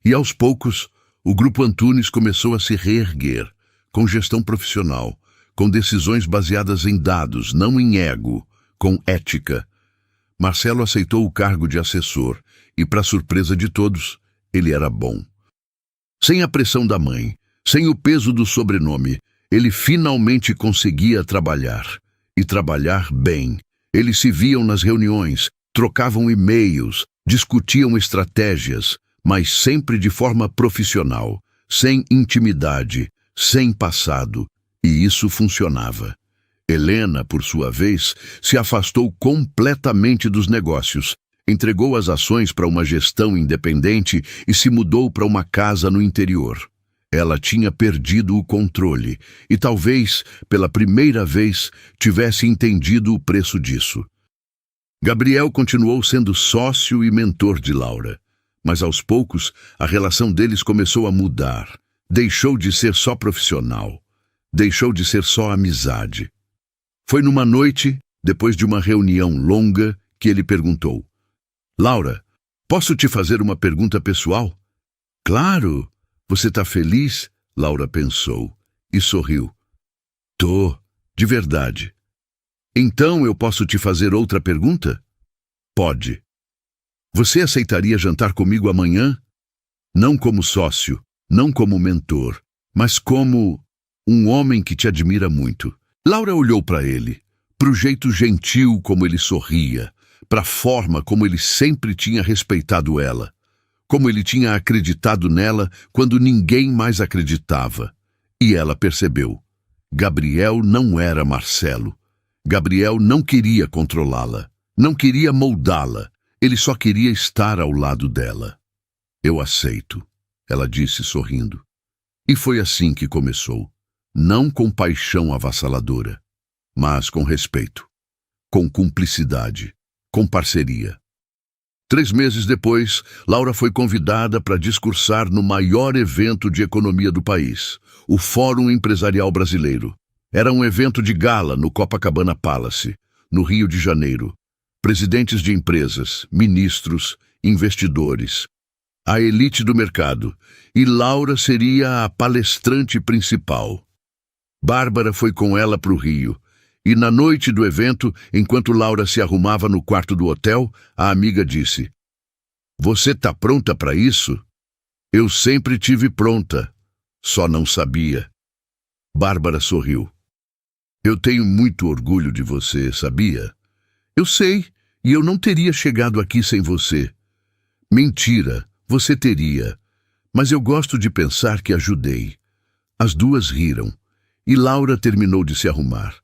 E aos poucos, o Grupo Antunes começou a se reerguer, com gestão profissional, com decisões baseadas em dados, não em ego, com ética. Marcelo aceitou o cargo de assessor e, para surpresa de todos, ele era bom. Sem a pressão da mãe, sem o peso do sobrenome, ele finalmente conseguia trabalhar. E trabalhar bem. Eles se viam nas reuniões, trocavam e-mails, discutiam estratégias, mas sempre de forma profissional, sem intimidade, sem passado. E isso funcionava. Helena, por sua vez, se afastou completamente dos negócios, entregou as ações para uma gestão independente e se mudou para uma casa no interior. Ela tinha perdido o controle e talvez, pela primeira vez, tivesse entendido o preço disso. Gabriel continuou sendo sócio e mentor de Laura, mas aos poucos a relação deles começou a mudar. Deixou de ser só profissional, deixou de ser só amizade. Foi numa noite, depois de uma reunião longa, que ele perguntou: Laura, posso te fazer uma pergunta pessoal? Claro. Você tá feliz? Laura pensou e sorriu. Tô, de verdade. Então eu posso te fazer outra pergunta? Pode. Você aceitaria jantar comigo amanhã? Não como sócio, não como mentor, mas como um homem que te admira muito. Laura olhou para ele, para o jeito gentil como ele sorria, para a forma como ele sempre tinha respeitado ela, como ele tinha acreditado nela quando ninguém mais acreditava. E ela percebeu. Gabriel não era Marcelo. Gabriel não queria controlá-la, não queria moldá-la, ele só queria estar ao lado dela. Eu aceito, ela disse sorrindo. E foi assim que começou, não com paixão avassaladora, mas com respeito, com cumplicidade, com parceria. 3 meses depois, Laura foi convidada para discursar no maior evento de economia do país, o Fórum Empresarial Brasileiro. Era um evento de gala no Copacabana Palace, no Rio de Janeiro. Presidentes de empresas, ministros, investidores, a elite do mercado, e Laura seria a palestrante principal. Bárbara foi com ela para o Rio, e na noite do evento, enquanto Laura se arrumava no quarto do hotel, a amiga disse: Você tá pronta para isso? Eu sempre tive pronta, só não sabia. Bárbara sorriu. Eu tenho muito orgulho de você, sabia? Eu sei, e eu não teria chegado aqui sem você. Mentira, você teria. Mas eu gosto de pensar que ajudei. As duas riram, e Laura terminou de se arrumar.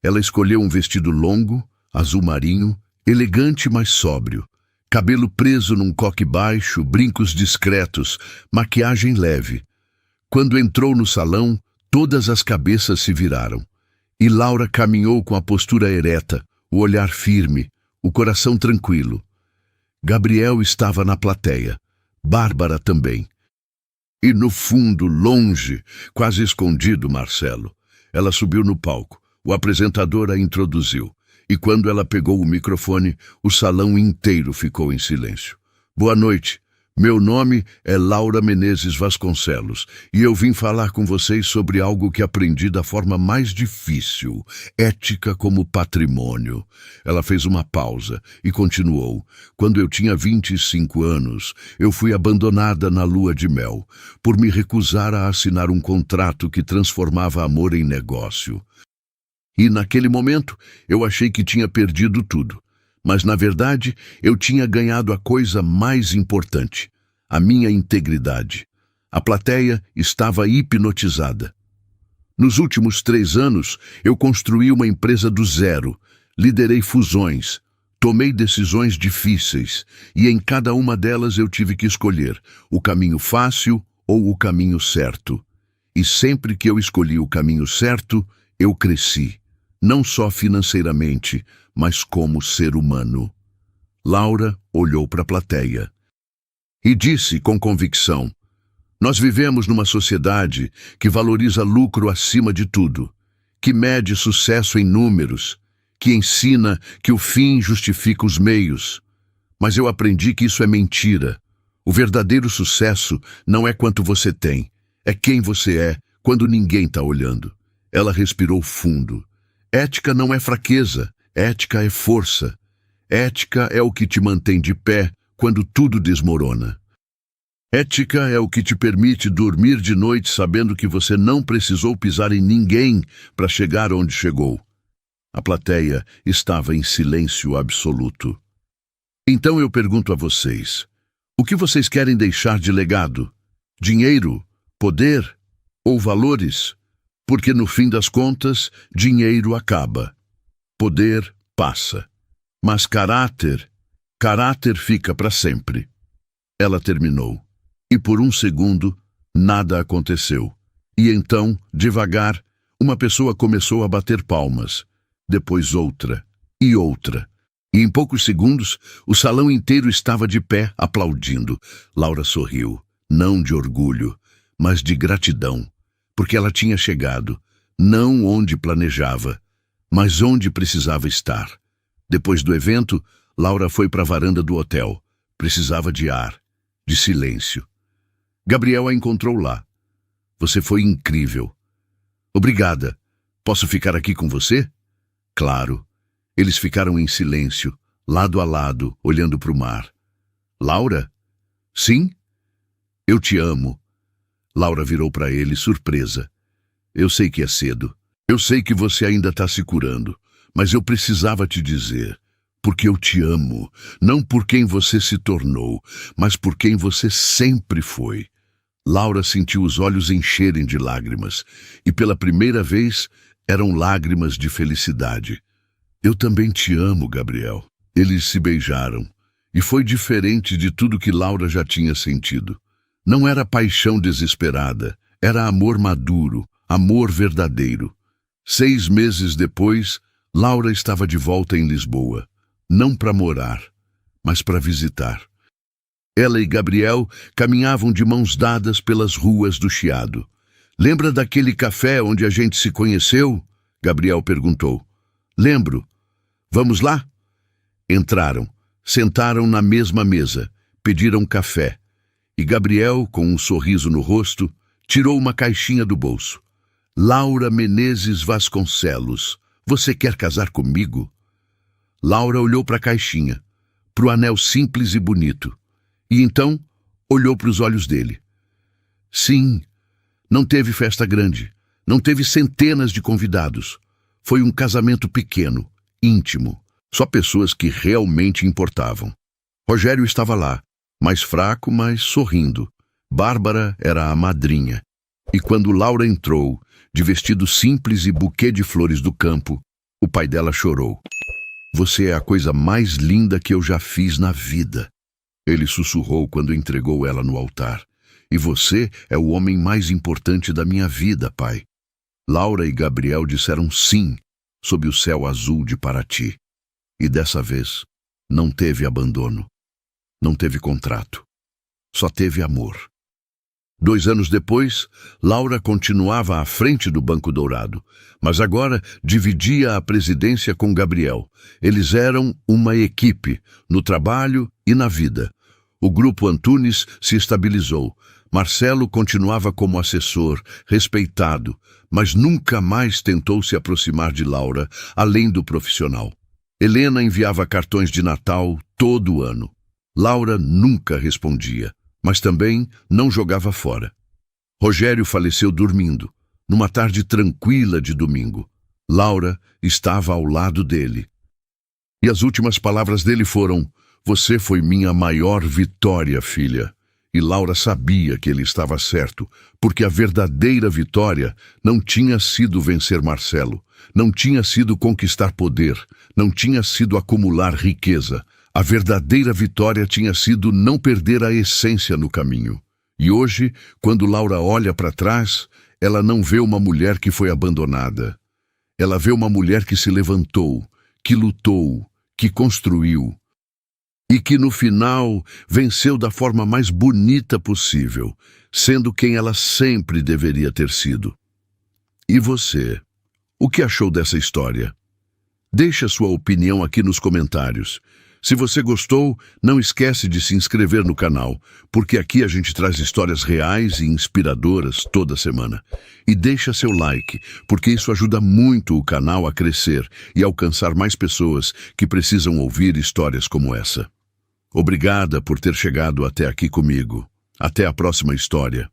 Ela escolheu um vestido longo, azul marinho, elegante mas sóbrio. Cabelo preso num coque baixo, brincos discretos, maquiagem leve. Quando entrou no salão, todas as cabeças se viraram. E Laura caminhou com a postura ereta, o olhar firme, o coração tranquilo. Gabriel estava na plateia, Bárbara também. E no fundo, longe, quase escondido, Marcelo. Ela subiu no palco, o apresentador a introduziu. E quando ela pegou o microfone, o salão inteiro ficou em silêncio. Boa noite. Meu nome é Laura Menezes Vasconcelos e eu vim falar com vocês sobre algo que aprendi da forma mais difícil, ética como patrimônio. Ela fez uma pausa e continuou. Quando eu tinha 25 anos, eu fui abandonada na lua de mel, por me recusar a assinar um contrato que transformava amor em negócio. E naquele momento, eu achei que tinha perdido tudo. Mas, na verdade, eu tinha ganhado a coisa mais importante, a minha integridade. A plateia estava hipnotizada. Nos últimos 3 anos, eu construí uma empresa do zero, liderei fusões, tomei decisões difíceis, e em cada uma delas eu tive que escolher o caminho fácil ou o caminho certo. E sempre que eu escolhi o caminho certo, eu cresci, não só financeiramente, mas como ser humano. Laura olhou para a plateia e disse com convicção: Nós vivemos numa sociedade que valoriza lucro acima de tudo, que mede sucesso em números, que ensina que o fim justifica os meios. Mas eu aprendi que isso é mentira. O verdadeiro sucesso não é quanto você tem, é quem você é quando ninguém está olhando. Ela respirou fundo. Ética não é fraqueza. Ética é força. Ética é o que te mantém de pé quando tudo desmorona. Ética é o que te permite dormir de noite sabendo que você não precisou pisar em ninguém para chegar onde chegou. A plateia estava em silêncio absoluto. Então eu pergunto a vocês, o que vocês querem deixar de legado? Dinheiro? Poder? Ou valores? Porque no fim das contas, dinheiro acaba. Poder passa, mas caráter fica para sempre. Ela terminou, e por um segundo, nada aconteceu. E então, devagar, uma pessoa começou a bater palmas, depois outra e outra. E em poucos segundos, o salão inteiro estava de pé, aplaudindo. Laura sorriu, não de orgulho, mas de gratidão, porque ela tinha chegado, não onde planejava, mas onde precisava estar. Depois do evento, Laura foi para a varanda do hotel. Precisava de ar, de silêncio. Gabriel a encontrou lá. Você foi incrível. Obrigada. Posso ficar aqui com você? Claro. Eles ficaram em silêncio, lado a lado, olhando para o mar. Laura? Sim? Eu te amo. Laura virou para ele, surpresa. Eu sei que é cedo. Eu sei que você ainda está se curando. Mas eu precisava te dizer, porque eu te amo, não por quem você se tornou, mas por quem você sempre foi. Laura sentiu os olhos encherem de lágrimas, e pela primeira vez eram lágrimas de felicidade. Eu também te amo, Gabriel. Eles se beijaram, e foi diferente de tudo que Laura já tinha sentido. Não era paixão desesperada, era amor maduro, amor verdadeiro. 6 meses depois, Laura estava de volta em Lisboa, não para morar, mas para visitar. Ela e Gabriel caminhavam de mãos dadas pelas ruas do Chiado. Lembra daquele café onde a gente se conheceu? Gabriel perguntou. Lembro. Vamos lá? Entraram, sentaram na mesma mesa, pediram café. E Gabriel, com um sorriso no rosto, tirou uma caixinha do bolso. Laura Menezes Vasconcelos. Você quer casar comigo? Laura olhou para a caixinha, para o anel simples e bonito, e então olhou para os olhos dele. Sim, não teve festa grande, não teve centenas de convidados. Foi um casamento pequeno, íntimo, só pessoas que realmente importavam. Rogério estava lá, mais fraco, mas sorrindo. Bárbara era a madrinha. E quando Laura entrou, de vestido simples e buquê de flores do campo, o pai dela chorou. Você é a coisa mais linda que eu já fiz na vida. Ele sussurrou quando entregou ela no altar. E você é o homem mais importante da minha vida, pai. Laura e Gabriel disseram sim, sob o céu azul de Paraty. E dessa vez, não teve abandono. Não teve contrato. Só teve amor. 2 anos depois, Laura continuava à frente do Banco Dourado, mas agora dividia a presidência com Gabriel. Eles eram uma equipe, no trabalho e na vida. O Grupo Antunes se estabilizou. Marcelo continuava como assessor, respeitado, mas nunca mais tentou se aproximar de Laura, além do profissional. Helena enviava cartões de Natal todo ano. Laura nunca respondia, mas também não jogava fora. Rogério faleceu dormindo, numa tarde tranquila de domingo. Laura estava ao lado dele. E as últimas palavras dele foram: "Você foi minha maior vitória, filha." E Laura sabia que ele estava certo, porque a verdadeira vitória não tinha sido vencer Marcelo, não tinha sido conquistar poder, não tinha sido acumular riqueza. A verdadeira vitória tinha sido não perder a essência no caminho. E hoje, quando Laura olha para trás, ela não vê uma mulher que foi abandonada. Ela vê uma mulher que se levantou, que lutou, que construiu. E que no final venceu da forma mais bonita possível, sendo quem ela sempre deveria ter sido. E você? O que achou dessa história? Deixe a sua opinião aqui nos comentários. Se você gostou, não esquece de se inscrever no canal, porque aqui a gente traz histórias reais e inspiradoras toda semana. E deixa seu like, porque isso ajuda muito o canal a crescer e alcançar mais pessoas que precisam ouvir histórias como essa. Obrigada por ter chegado até aqui comigo. Até a próxima história.